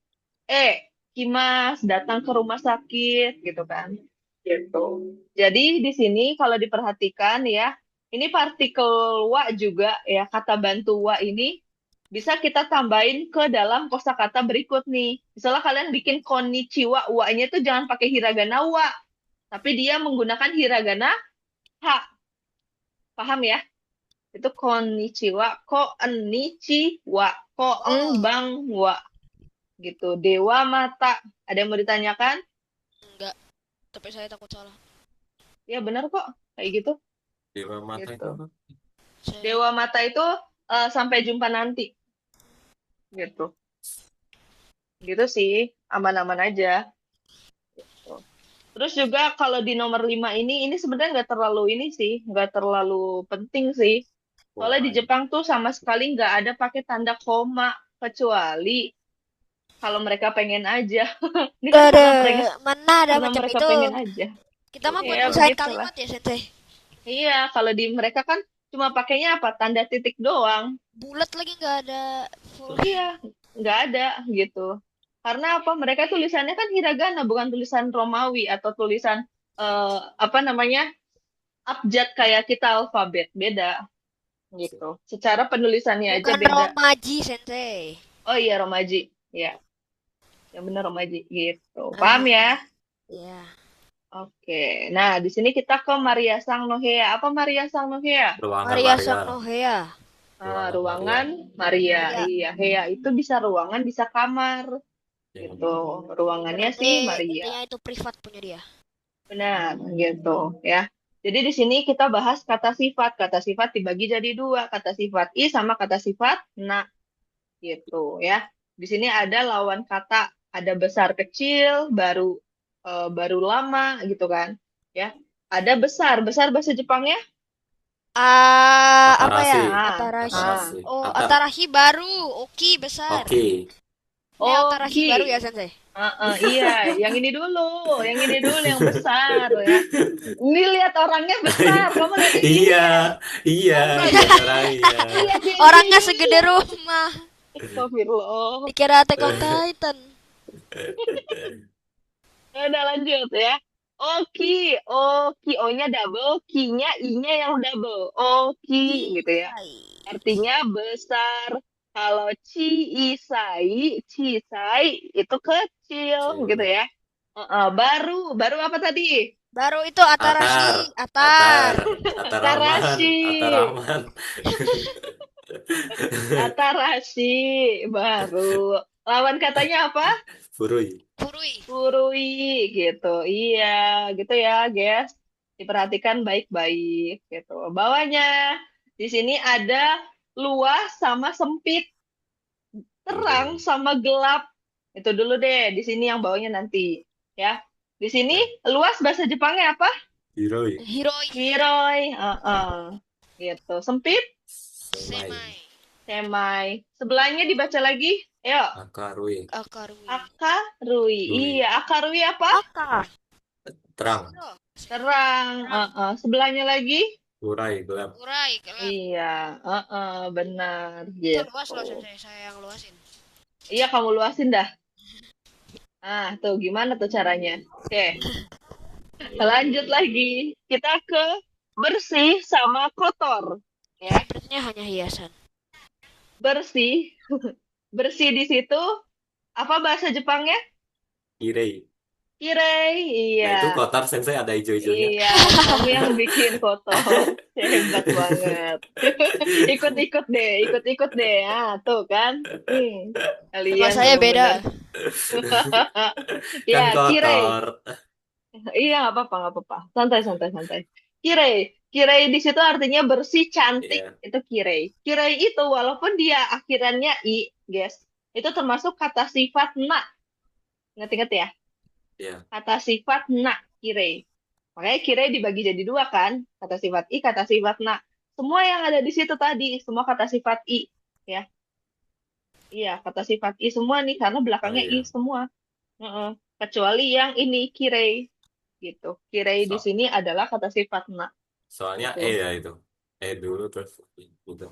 kimas datang ke rumah sakit gitu kan. Gitu. Jadi di sini kalau diperhatikan ya, ini partikel wa juga ya, kata bantu wa ini bisa kita tambahin ke dalam kosakata berikut nih. Misalnya kalian bikin konnichiwa, wa-nya itu jangan pakai hiragana wa, tapi dia menggunakan hiragana ha. Paham ya? Itu konnichiwa, konnichiwa, oh, bang wa gitu. Dewa mata. Ada yang mau ditanyakan? enggak. Tapi saya takut salah. Ya benar kok, kayak gitu. Dewa mata itu Gitu. apa? Saya Dewa mata itu sampai jumpa nanti. Gitu. Gitu sih, aman-aman aja. Gitu. Terus juga kalau di nomor 5 ini sebenarnya nggak terlalu ini sih, nggak terlalu penting sih. Soalnya di Koma. Jepang tuh sama sekali nggak ada pakai tanda koma, kecuali kalau mereka pengen aja. Ini Gak kan ada, mana ada karena macam mereka itu. pengen aja. Kita mah buat Ya nyusahin begitulah. kalimat ya, Sensei. Iya, kalau di mereka kan cuma pakainya apa? Tanda titik doang. Bulat lagi nggak ada full. Iya, nggak ada gitu. Karena apa? Mereka tulisannya kan hiragana, bukan tulisan Romawi atau tulisan apa namanya abjad kayak kita alfabet. Beda gitu. Secara penulisannya aja Bukan beda. Romaji, Sensei. Oh iya Romaji, ya, yang benar Romaji gitu. Paham Ah, ya? ya. Oke. Nah, di sini kita ke Maria Sang Nohea. Apa Maria Sang Nohea? Ruangan Maria Maria. Saknohea. Ruangan Maria. Ruangan Maria. Maria. Iya, Hea itu bisa ruangan, bisa kamar. Ya. Gitu. Ruangannya Berarti sih Maria. intinya itu privat punya dia. Benar, gitu ya. Jadi di sini kita bahas kata sifat. Kata sifat dibagi jadi dua, kata sifat i sama kata sifat na, gitu ya. Di sini ada lawan kata, ada besar kecil, baru lama gitu kan. Ya. Ada besar, besar bahasa Jepangnya? Apa ya? Atarasi. Ah, Atarashi. ah. Atarasi. Oh, Atar. Atarashi baru. Oki besar. Oke. Ini Atarashi Oke. baru ya, Sensei. Iya, yang ini dulu yang besar ya. Ini lihat orangnya besar, kamu lihat Iya, ininya. iya, Apa lihat lihat orangnya. lihat di Orangnya ininya. segede rumah. Astagfirullah. Dikira Attack on Titan. Udah lanjut ya. Oki, oki, O-nya double, Ki-nya I-nya yang double. Oki gitu ya. Kisai. Artinya besar. Kalau cisai itu kecil gitu Kecil. ya. Baru apa tadi? Baru itu Atarashi. Atar, Atar. Atar Rahman, Tarashi. Atar Rahman. Atarashi baru. Lawan katanya apa? Furui. Furui. Furui gitu. Iya, gitu ya, guys. Diperhatikan baik-baik gitu. Bawahnya di sini ada luas sama sempit, terang Hiroi. sama gelap. Itu dulu deh. Di sini yang bawahnya nanti ya. Di sini Ya. luas bahasa Jepangnya apa? Hiroi. Hiroi. Hiroi. Gitu. Sempit, Semai. Semai. semai. Sebelahnya dibaca lagi. Ayo. Akarui. Akarui. Akarui. Rui. Iya, akarui apa? Aka. Terang. Terang. Sebelahnya lagi? Urai, gelap. Urai. Gelap. Iya, benar Itu gitu. luas loh, Sensei. Saya yang luasin. Iya, kamu luasin dah. Tuh gimana tuh caranya? Oke, lanjut lagi. Kita ke bersih sama kotor. Ya, Sepertinya hanya hiasan. bersih. Bersih di situ apa bahasa Jepangnya? Irei. Kirei. Nah, itu Iya. kotor sensei ada hijau-hijaunya. Iya, kamu yang bikin kotor. Hebat banget. Ikut-ikut deh. Tuh kan. Nama Kalian saya bener-bener. beda. Kan Ya, kirei. kotor. Iya, nggak apa-apa. Santai, santai, santai. Kirei. Kirei di situ artinya bersih, cantik. Iya, Itu kirei. Kirei itu walaupun dia akhirannya i, guys, itu termasuk kata sifat na. Ingat-ingat ya. iya. Kata sifat na, kirei. Makanya kirei dibagi jadi dua kan. Kata sifat i, kata sifat na. Semua yang ada di situ tadi, semua kata sifat i. Ya. Iya, kata sifat i semua nih karena Oh belakangnya i iya. semua. Heeh. Kecuali yang ini kirei gitu. Kirei di So, sini adalah kata sifat na soalnya gitu. E ya itu. E dulu terus gitu.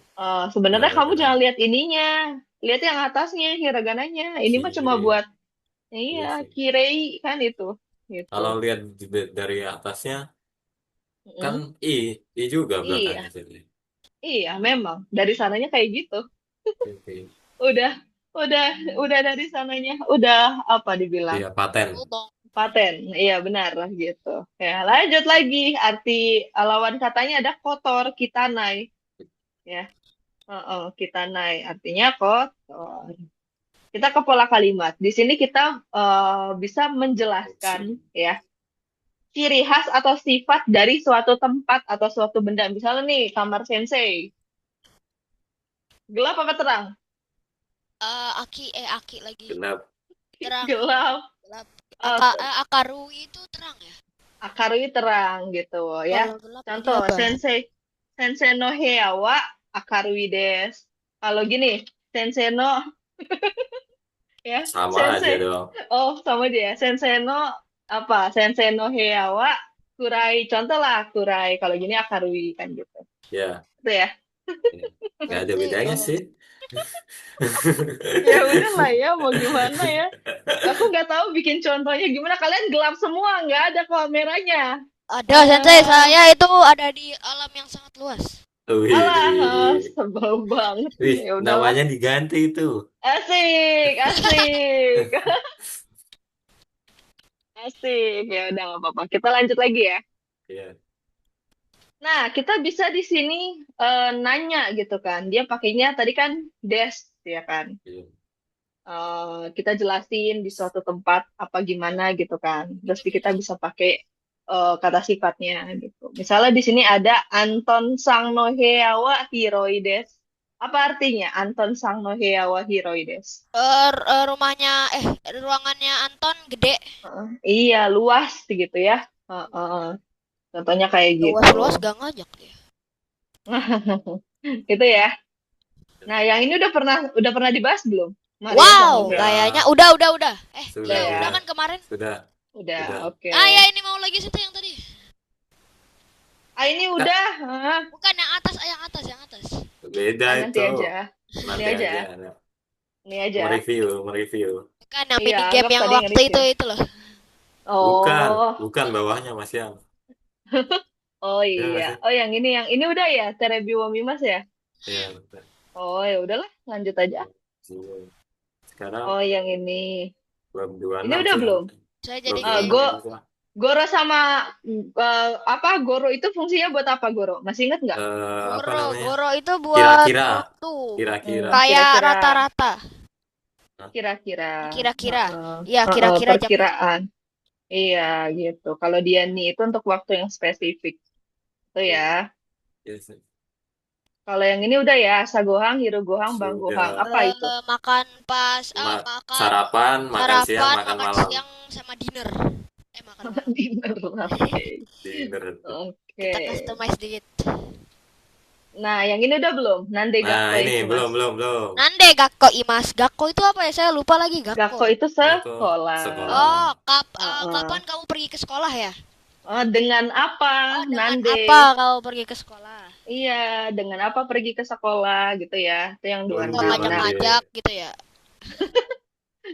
Sebenarnya kamu jangan Hiragananya. lihat ininya, lihat yang atasnya hiragananya. Ini mah cuma Kiri. buat iya Iya sih. kirei kan itu gitu. Kalau lihat dari atasnya kan Mm-mm. I juga belakangnya Iya, jadi. iya memang dari sananya kayak gitu. Oke. Udah, udah, udah dari sananya, udah apa dibilang Iya, paten. Ngomong. paten. Iya benar lah gitu. Ya lanjut lagi. Arti lawan katanya ada kotor, kitanai. Ya, kitanai artinya kotor. Kita ke pola kalimat. Di sini kita bisa menjelaskan Fungsi. ya ciri khas atau sifat dari suatu tempat atau suatu benda. Misalnya nih kamar sensei, gelap apa terang? Aki lagi. Genap. Terang. Gelap. Gelap. Oke. Akaru itu terang ya. Akarui terang gitu ya. Kalau gelap jadi Contoh apa? sensei sensei no heya wa akarui desu. Kalau gini, sensei no ya, Sama aja sensei. dong. Oh, sama dia. Sensei no apa? Sensei no heya wa kurai. Contoh lah kurai. Kalau gini akarui kan gitu. Ya, Itu ya. ya. Nggak ada Berarti bedanya sih. Ya udahlah ya, mau gimana ya. Aku nggak tahu bikin contohnya gimana. Kalian gelap semua, nggak ada kameranya. ada sensei Ah, saya itu ada di alam yang sangat luas. alah, Wih, sebel banget. wih, Ya udahlah. namanya diganti itu. Asik, asik, asik. Ya udah nggak apa-apa. Kita lanjut lagi ya. Iya, Nah, kita bisa di sini nanya gitu kan. Dia pakainya tadi kan des, ya kan. iya. Kita jelasin di suatu tempat apa gimana gitu kan. Terus kita bisa pakai kata sifatnya gitu. Misalnya di sini ada Anton Sang no Heawa Hiroides. Apa artinya Anton Sang no Heawa Hiroides? Ruangannya Anton gede. Iya, luas gitu ya. Contohnya kayak gitu. Luas-luas gak ngajak dia. Gitu ya. Nah, yang ini udah pernah dibahas belum? Maria sama Wow, Bel. kayaknya Udah, udah. Udah sudah, Iya, udah ya. kan kemarin. sudah, Udah, sudah. oke. Ya ini mau lagi satu yang tadi. Ini Nggak, udah. Hah? Bukan yang atas. beda Nanti itu. aja. Ini Nanti aja. aja. Ini aja. Mereview. Bukan yang Iya, mini game anggap yang tadi waktu nge-review. itu loh. Bukan, Oh, bukan bawahnya Mas Yang. oh Ya nggak iya. sih? Oh, yang ini udah ya, Terebi Wamimas ya. Iya, betul. Oh, ya udahlah, lanjut aja. Sekarang Oh, yang ini. web Ini 26 udah sih. belum? Saya Web jadi Ah, kayak enam Go ini tuh. Goro sama apa? Goro itu fungsinya buat apa Goro? Masih inget nggak? Apa Goro. namanya? Goro itu buat Kira-kira, mutu. kira-kira. Kayak Kira-kira, rata-rata. Hah? kira-kira, Kira-kira. Heeh. Iya, Heeh, kira-kira jamnya. perkiraan. Iya, gitu. Kalau dia nih itu untuk waktu yang spesifik. Itu Iya, ya. iya sih. Kalau yang ini udah ya, Sagohang, Hirogohang, Banggohang. Sudah. Apa itu? Makan pas makan Sarapan, makan siang, sarapan, makan makan malam. siang sama dinner. Makan malam. Dinner, oke. Dinner. Oke. Kita customize dikit. Nah, yang ini udah belum? Nande Nah, Gakko ini belum, Ikimas. belum, belum. Nande Gakko Imas. Gakko itu apa ya? Saya lupa lagi Gakko. Gakko itu Aku sekolah. sekolah. Heeh. Kapan kamu pergi ke sekolah ya? Dengan apa? Oh, dengan Nande. apa kamu pergi ke sekolah? Iya, dengan apa pergi ke sekolah gitu ya. Itu yang dua Atau Nunde, enam. Nah, Nunde. ngajak-ngajak gitu ya?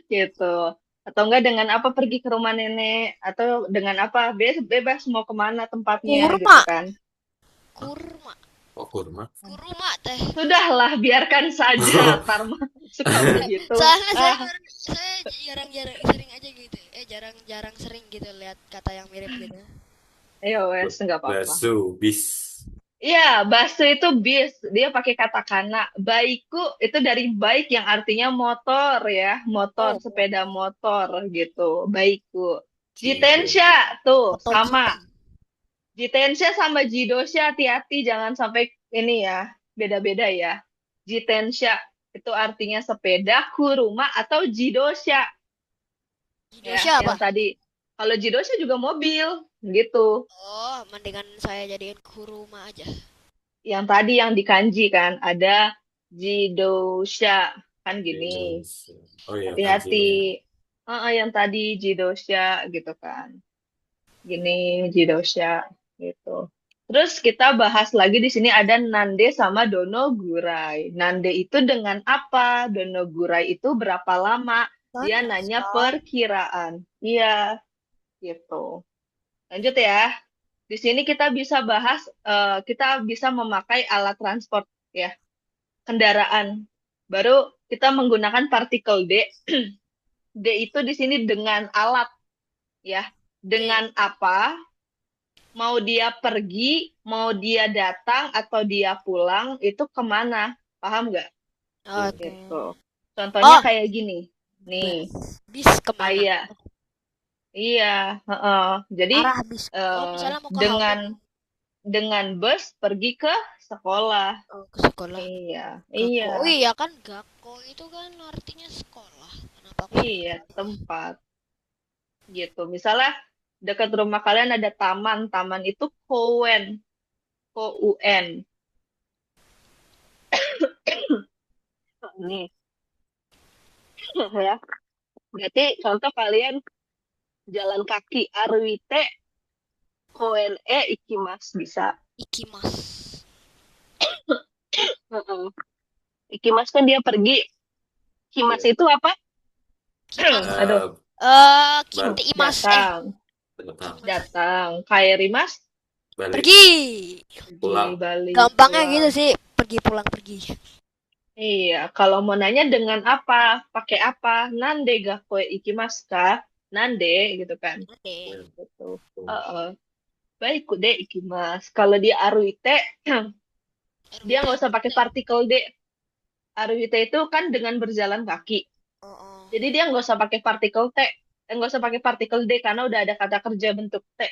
gitu. Atau enggak dengan apa pergi ke rumah nenek. Atau dengan apa bebas mau kemana tempatnya gitu Kurma. kan. Hah? Kurma. Oh, kurma. Kurma teh. Sudahlah, biarkan saja. Karma suka begitu. Soalnya Ah, saya jarang-jarang sering aja gitu. Jarang-jarang sering gitu lihat kata yang mirip gitu. ayo wes, nggak apa-apa. Basu, bis. Iya, basu itu bis. Dia pakai katakana. Baiku itu dari baik yang artinya motor ya. Motor, Oh, sepeda motor gitu. Baiku. Cido. Jitensha tuh motor sama. GP. Jitensha sama jidosha hati-hati jangan sampai ini ya. Beda-beda ya. Jitensha itu artinya sepeda, kuruma atau jidosha. Ya, Indonesia apa? yang tadi. Kalau jidosha juga mobil gitu. Oh, mendingan saya jadiin kuruma aja. Yang tadi yang di kanji kan ada jidosha. Kan gini, Jidosha. Oh iya, hati-hati. kanjinya. Yang tadi jidosha gitu kan. Gini, jidosha gitu. Terus kita bahas lagi di sini ada nande sama donogurai. Nande itu dengan apa? Donogurai itu berapa lama? Dia Panas nanya kan? perkiraan. Iya, gitu. Lanjut ya. Di sini kita bisa bahas, kita bisa memakai alat transport ya, kendaraan. Baru kita menggunakan partikel D. D itu di sini dengan alat ya. Oke. Dengan apa? Mau dia pergi, mau dia datang, atau dia pulang, itu kemana? Paham nggak? Oke. Gitu. Contohnya Oh, kayak gini. Nih, bis kemana? kayak, iya, heeh. Jadi, Arah bis. eh, Oh, misalnya mau ke halte dengan nih. bus pergi ke sekolah. Oh, ke sekolah. Iya, iya, Gakko. Oh iya kan Gakko itu kan artinya sekolah. Kenapa aku iya, tempat gitu. Misalnya dekat rumah kalian ada taman, taman itu kouen, kouen. Nih, ya. Berarti contoh kalian jalan kaki Arwite koen ikimas bisa. Ikimas. Heeh. Ikimas kan dia pergi. Kimas Iya. itu apa? Kimas. Aduh, Kinte Bal imas. datang, datang, Kimas. datang. Kairimas balik, Pergi. pergi, pulang. balik, Gampangnya gitu pulang. sih. Pergi pulang pergi. Iya, kalau mau nanya dengan apa, pakai apa, nande ga koe ikimasu ka? Nande gitu kan. Oke. Ya, Gitu. tuh. Heeh. Baik, de ikimasu. Kalau dia aruite, dia RWT. nggak usah pakai partikel D. Aruite itu kan dengan berjalan kaki. Oh, oh. Jadi dia nggak usah pakai partikel T. Nggak usah pakai partikel D karena udah ada kata kerja bentuk T.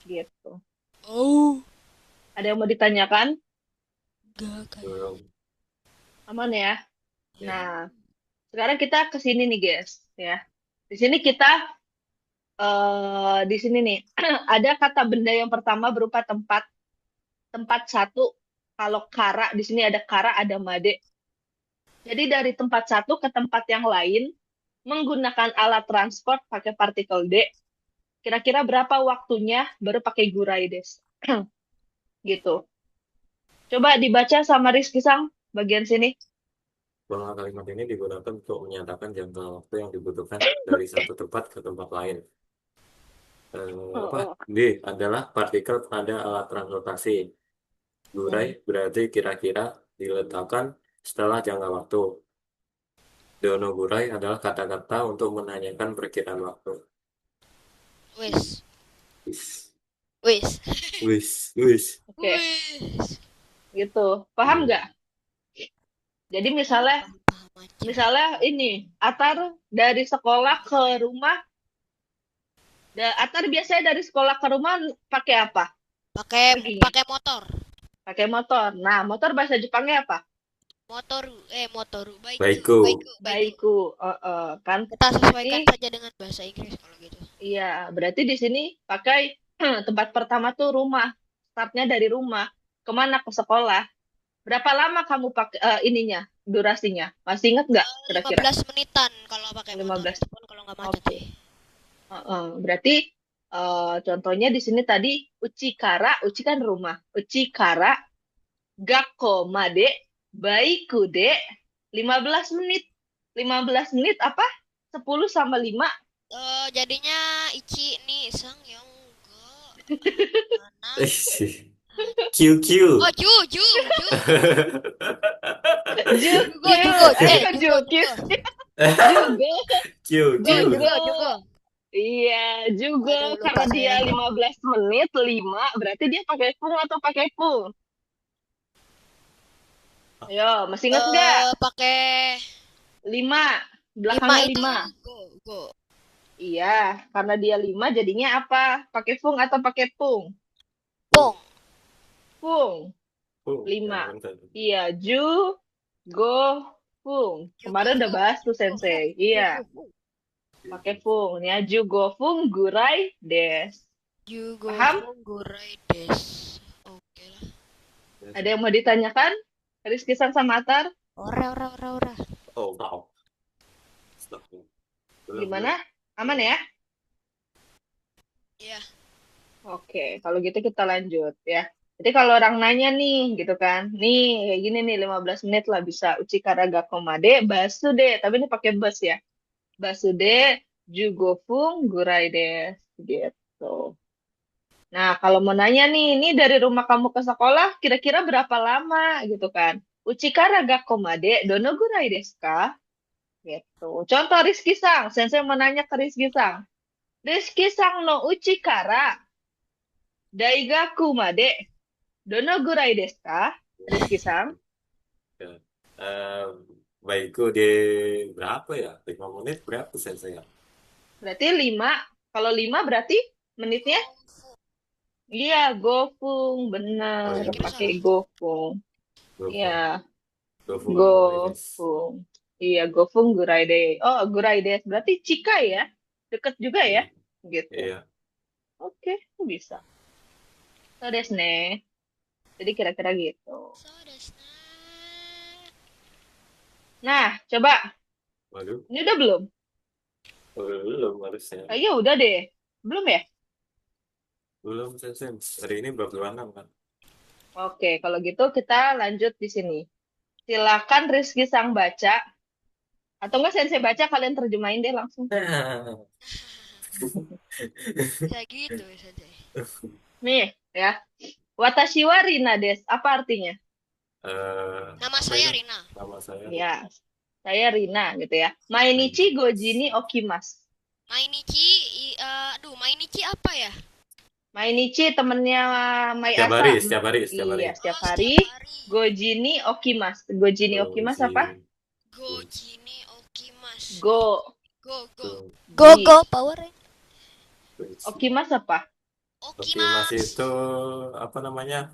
Gitu. Oh. Ada yang mau ditanyakan? Gak kayak. Belum. Aman ya? Ya. Nah, sekarang kita ke sini nih, guys. Ya. Di sini kita, di sini nih, ada kata benda yang pertama berupa tempat. Tempat satu, kalau kara, di sini ada kara, ada made. Jadi dari tempat satu ke tempat yang lain, menggunakan alat transport pakai partikel D, kira-kira berapa waktunya baru pakai gurai des? Gitu. Coba dibaca sama Rizky Sang, bagian sini. Bahwa kalimat ini digunakan untuk menyatakan jangka waktu yang dibutuhkan dari satu tempat ke tempat lain. Apa? Heeh. D adalah partikel pada alat transportasi. Gurai Hmm. berarti kira-kira diletakkan setelah jangka waktu. Donogurai adalah kata-kata untuk menanyakan perkiraan waktu. Wis. Wis, Wis. wis, wis. Oke, Wis. gitu. Paham Hmm. nggak? Jadi Ya, misalnya, paham aja. misalnya ini, Atar dari sekolah ke rumah, Atar biasanya dari sekolah ke rumah pakai apa? Pakai Perginya? pakai motor. Pakai motor. Nah, motor bahasa Jepangnya apa? Motoru. Baiku. Baiku. Baiku. Baiku. Kan Kita berarti, sesuaikan saja dengan bahasa Inggris kalau gitu. iya, berarti di sini pakai tempat pertama tuh rumah. Startnya dari rumah. Kemana? Ke sekolah. Berapa lama kamu pakai ininya, durasinya? Masih ingat nggak kira-kira? 15 menitan kalau pakai motor 15. itu pun kalau nggak macet Oke. sih. Berarti contohnya di sini tadi Uchikara, Uchi kan rumah. Uchikara, Gakko Made, Baiku de 15 menit. 15 menit apa? 10 sama 5. Jadinya Ichi nih Sang yang mana? QQ. Oh, Ju. Jugo, Jugo. kok Jugo sih? Jugo, QQ. Jugo. Iya, juga Aduh, lupa karena dia saya. 15 menit, 5, berarti dia pakai pung atau pakai pung? Ayo, masih inget nggak? Pakai 5, 5 belakangnya itu 5. go. Iya, karena dia 5 jadinya apa? Pakai pung atau pakai pung? Pong. Pung, Oh, 5. jangan kan. Iya, go, pung. Kemarin udah bahas tuh Sensei. Iya, pakai pung. Ya, go, pung, gurai, des. Jugo Paham? Gurai des. Oke lah. Ada yang mau ditanyakan? Rizky San sama Atar? Ora. Oh, wow. Stop. Belum, Gimana? belum. Aman ya? Iya. Oke, kalau gitu kita lanjut ya. Jadi kalau orang nanya nih, gitu kan. Nih, kayak gini nih, 15 menit lah bisa. Uchikara gakomade, basude. Tapi ini pakai bus ya. Basude, jugofung, gurai des. Gitu. Nah, kalau mau nanya nih, ini dari rumah kamu ke sekolah, kira-kira berapa lama, gitu kan. Uchikara gakomade, dono gurai desu ka? Gitu. Contoh Rizky Sang. Sensei mau nanya ke Rizky Sang. Rizky Sang no uchikara, daigaku made, dono gurai desu ka? Rizky Sang. Ya. Eh, baikku di berapa ya? 5 menit berapa sensei ya? Berarti 5. Kalau 5 berarti menitnya? Gofung. Iya, gofung. Oh Bener, Saya iya, kira pakai salah. gofung. Iya, Gofung. Gofung Guraides. gofung. Iya, gofung gurai de. Oh, gurai des. Berarti Cikai ya? Deket juga ya? Iya, Gitu. iya. Oke, bisa. So desu ne. Jadi kira-kira gitu. So desu ne. Nah, coba. Waduh, Ini udah belum? belum harusnya. Kayaknya udah deh. Belum ya? Belum sensei. Hari ini 26 kan? Oke, kalau gitu kita lanjut di sini. Silakan Rizky Sang baca. Atau enggak Sensei baca, kalian terjemahin deh langsung. Bisa gitu saja. Nih, ya. Watashi wa Rina desu. Apa artinya? Nama Apa saya itu? Rina. Nama saya. Ya, saya Rina gitu ya. Mainichi goji ni okimasu. Mainichi, Mainichi apa ya? Mainichi temennya Mai Setiap Asa. hari, setiap hari, setiap hari. Iya, setiap Oh, hari. setiap hari. Goji ni okimasu. Goji ni okimasu apa? Goji ni Okimas. Go. Go, go. Go. Ji. Power Rangers. Okimasu apa? Okimas Okimas. itu apa namanya?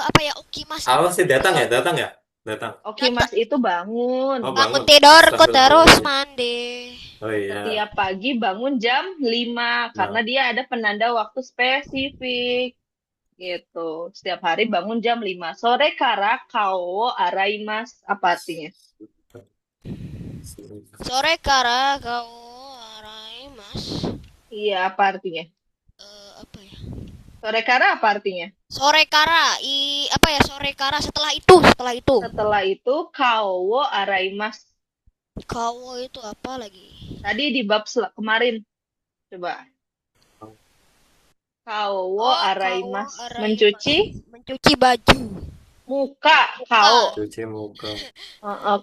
Apa ya Okimas Apa itu? sih datang ya? Datang ya? Datang. Okimas itu bangun. Oh, Bangun bangun. tidurku terus Astagfirullahaladzim. mandi. Oh iya. Setiap pagi bangun jam 5 karena Nah, dia ada penanda waktu spesifik. Gitu. Setiap hari bangun jam 5. Sore kara kao araimas. Apa artinya? Sore kara kau Araimas. Iya, apa artinya? Apa ya? Sore kara apa artinya? Sore kara, sore kara setelah itu. Setelah itu kao araimas. Kau itu apa lagi? Tadi di bab kemarin. Coba. Kao araimas. Mencuci Mencuci baju. muka. Kao. cuci muka.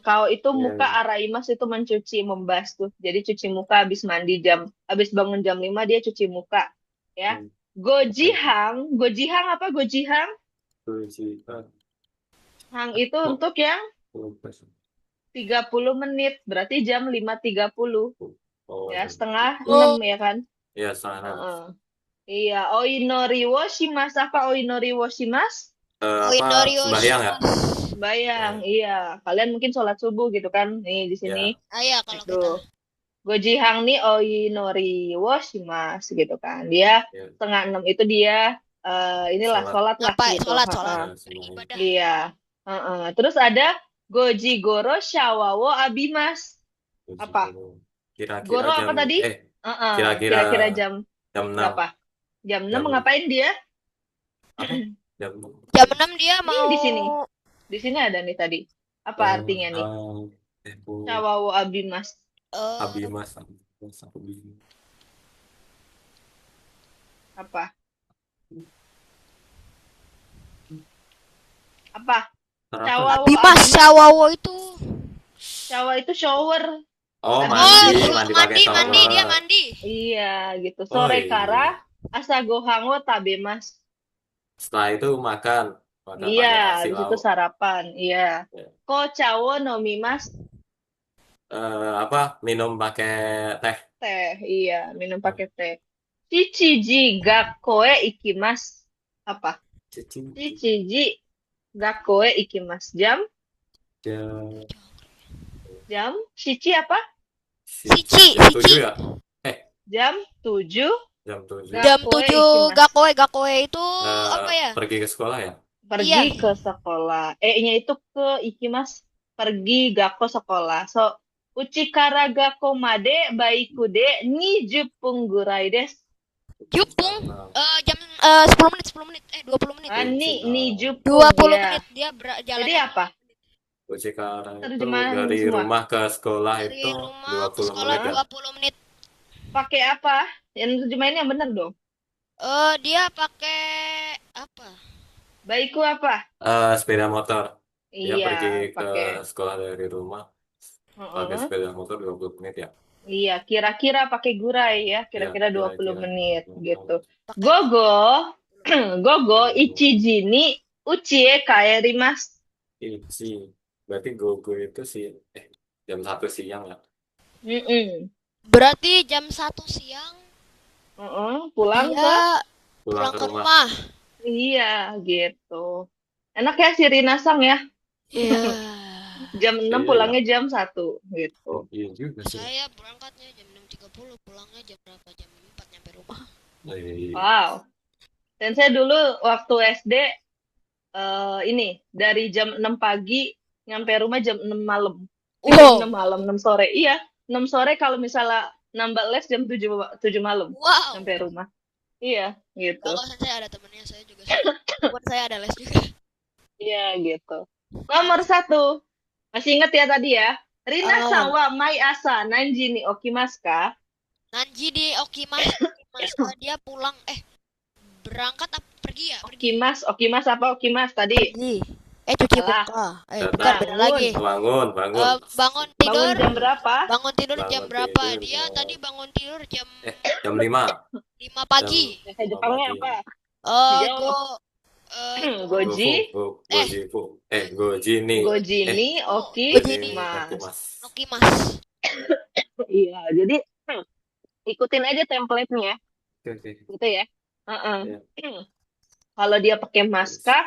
Kao itu Iya, muka, iya. araimas itu mencuci, membasuh. Jadi cuci muka habis mandi habis bangun jam 5 dia cuci muka. Ya. Gojihang. Gojihang apa gojihang? Cuci. Hang itu untuk yang 30 menit. Berarti jam 5.30. Oh, Ya, iya. setengah Oh. 6 ya kan? Iya, sana. Iya, oinori wo shimasu. Apa oinori wo shimasu? Apa sembahyang ya? Sembayang, iya. Kalian mungkin sholat subuh gitu kan? Nih di sini. Iya kalau kita. Tuh. Gojihang nih oinori wo shimasu gitu kan. Dia Iya. setengah 6 itu dia inilah sholat lah Ngapain? gitu. Sholat. Sembahyang. Iya. Terus ada goji goro shawawo abimas. Apa? Kira-kira Goro apa jam tadi? Kira-kira jam jam 6. berapa? Jam 6 Jam- ngapain dia? Apa? Jam Jam 6 dia mau. Di sini. Di sini ada nih tadi. Apa artinya nih? Shawawo abimas. Abimas. Aku bingung. Apa? Apa? Sarapan. Shawawo Abimas Sawawo itu. Shawa itu shower. Oh, Mandi. mandi pakai shower. mandi dia mandi. Iya, gitu. Oh, Sore iya. kara asagohango tabemas. Setelah itu makan pakai Iya, nasi habis itu lauk. sarapan. Iya. Iya. Kocawo nomimas. Minum pakai teh. Teh. Iya, minum pakai teh. Chichiji gakkoe ikimas. Apa? Chichiji gakkoe ikimas. Jam? Shichi apa? Sichi. Jam 7 ya? Jam 7. Jam 7. Jam 7 ikimas. gakoe itu apa ya? Pergi ke sekolah ya? Pergi Iya. ke sekolah. E-nya itu ke ikimas. pergi gakko sekolah. So, uchikara gakko made baiku de 20 gurai desu. Jupung Karena jam 10 menit 10 menit 20 menit Ah, ni Uchikara. 20 20 ya. menit dia Jadi jalannya apa? Uchikara itu Terjemahan dari semua. rumah ke sekolah dari itu rumah ke 20 sekolah menit ya. 20 menit. Pakai apa? Yang terjemahannya yang bener dong. Dia pakai apa? Baiku apa? Sepeda motor. Dia Iya, pergi ke pakai. sekolah dari rumah pakai Heeh. sepeda motor 20 menit ya. Iya, kira-kira pakai gurai ya, Ya, kira-kira 20 kira-kira. menit gitu. Pakai Gogo, gogo Gogo. ichiji ni uchie kaerimasu. Ichi. Berarti gogo itu sih jam 1 siang ya. Mm-mm. berarti jam 1 siang Pulang ke? dia Pulang pulang ke ke rumah. rumah. Iya, gitu. Enak ya si Rina Sang ya. Iya. Jam 6 Iya ya. pulangnya jam 1 gitu. Iya juga sih. Saya berangkatnya jam 6.30, pulangnya jam berapa? Jam 4 nyampe rumah. Iya. Wow. Dan saya dulu waktu SD ini dari jam 6 pagi nyampe rumah jam 6 malam. Jam 6 Wow. malam, 6 sore. Iya, 6 sore kalau misalnya nambah les jam 7 malam Wow. sampai rumah. Iya, gitu. Kalau saya ada temennya, saya juga teman saya ada les juga. Iya, gitu. Nomor 1. Masih inget ya tadi ya? Rina-san wa mai asa nanji ni okimasu ka? Nanji di Okimasu. Dia pulang berangkat apa pergi ya? Pergi. Okimas apa okimas tadi? Pergi. Cuci Salah. muka. Bukan Datang. beda lagi. Bangun. Bangun Bangun tidur. jam berapa? Bangun tidur jam Bangun berapa? tidur Dia jam- tadi bangun tidur jam jam 5. 5 pagi. Bahasa Jepangnya pagi. apa? Go Goji, Goji ni. goji ni Goji ni. okimas. Okimas. Iya, jadi ikutin aja template-nya, Oke. gitu ya. Iya. Kalau dia pakai maska,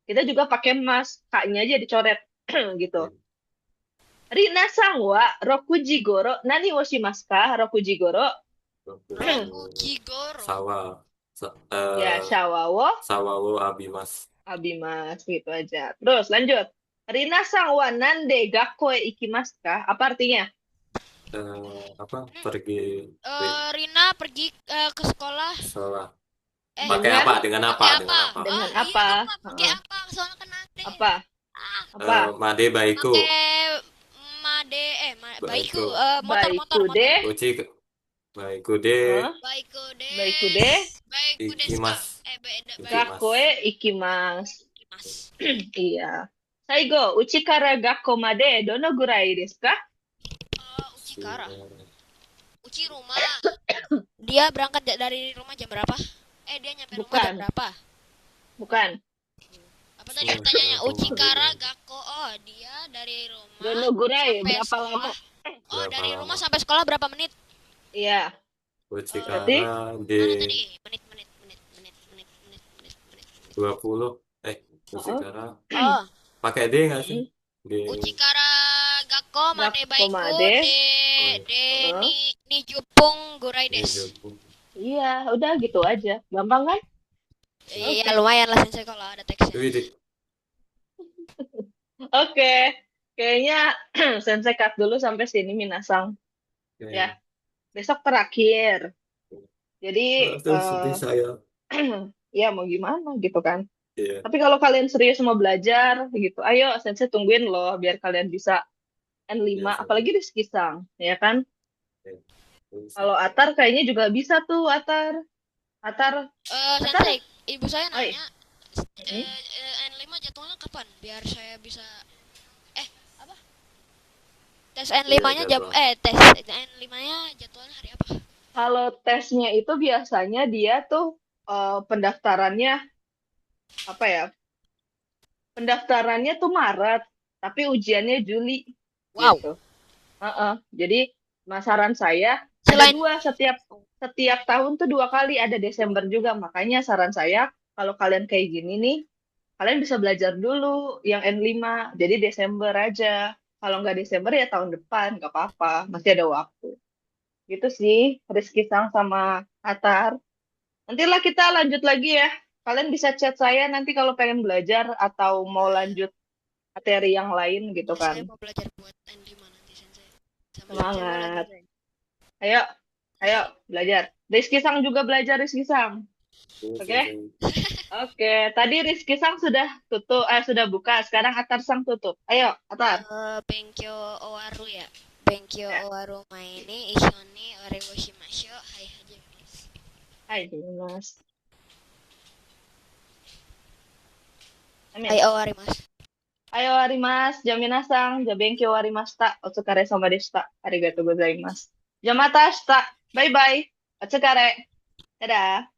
kita juga pakai mas, kaknya aja dicoret, gitu. Rina sang wa rokuji goro, nani wo shimasu ka? Rokuji goro, Rokujigoro. ya shawa wo Sawawo abimas. abimas, gitu aja. Terus lanjut. Rina sang wa nande gakko e ikimasu ka? Apa artinya? Pergi Rina pergi ke sekolah. sekolah. Eh, Pakai dengan- apa? Dengan apa? pakai Dengan apa? Dengan Iya, apa? lupa pakai apa? Soalnya kena deh. Apa? Apa? Made baiku. Pakai baiku. Motor-motor. Baiku de, Uci baiku de Hah? Baiku de. baiku de, Baiku desu ka? ikimasu. Baiku gakko e ikimasu. desu. Iya. Saigo, uchi kara gakko made dono gurai desu ka? Uchikara. Uci rumah. Dia berangkat dari rumah jam berapa? Dia nyampe rumah jam Bukan. berapa? Bukan. Apa tadi pertanyaannya? Uchikara Gakko. Dia dari rumah Dono gurai, sampai berapa sekolah. lama? Dari Berapa rumah lama? sampai sekolah berapa menit? Uci Berarti? kara Mana de tadi? Menit. 20. Uci kara Oh, pakai D nggak sih? D. Uchikara Gakko Made Gakko Baiku made. de Oh. ni Jupung Gurai des. Iya, udah gitu aja. Gampang kan? Iya, lumayan lah sensei kalau ada teksnya. Wih, Oke. Kayaknya sensei cut dulu sampai sini Minasang. Ya. Besok terakhir. Jadi, sedih saya. ya mau gimana gitu kan. Iya. Tapi kalau kalian serius mau belajar gitu, ayo sensei tungguin loh biar kalian bisa N5, Iya, apalagi Rizky Sang, ya kan? Iya. Kalau Atar kayaknya juga bisa tuh, Atar. Sensei, ibu saya Oi. nanya N5 jadwalnya kapan? Biar saya bisa apa? Tes N5-nya Iya, tes N5-nya jadwalnya hari apa? Kalau tesnya itu biasanya dia tuh pendaftarannya apa ya? Pendaftarannya tuh Maret, tapi ujiannya Juli. Wow. Gitu. Jadi saran saya ada Selain 2 setiap tahun tuh 2 kali, ada Desember juga. Makanya saran saya kalau kalian kayak gini nih, kalian bisa belajar dulu yang N5. Jadi Desember aja. Kalau nggak Desember ya tahun depan, nggak apa-apa, masih ada waktu. Gitu sih, Rizky Sang sama Atar. Nantilah kita lanjut lagi ya. Kalian bisa chat saya nanti kalau pengen belajar atau mau lanjut materi yang lain gitu Ya, kan. saya mau belajar buat N5 nanti sensei. Sama sensei boleh Semangat. bantuin. Ayo, ayo belajar. Rizky Sang juga belajar Rizky Sang. Ini Oke? sensei. Oke. Tadi Rizky Sang sudah tutup, sudah buka. Sekarang Atar Sang tutup. Ayo, Atar. Benkyo owaru ya. Benkyo Ya. owaru maine ishoni orewo shimashou. Hai haji Miss. Hai, Mas. Amin. Hai owarimasu. Ayo, Arimas. Jaminasang. Jabenkyo warimashita. Otsukare sama deshita. Arigatou gozaimasu. Jamata shita. Bye-bye. Otsukare. Dadah.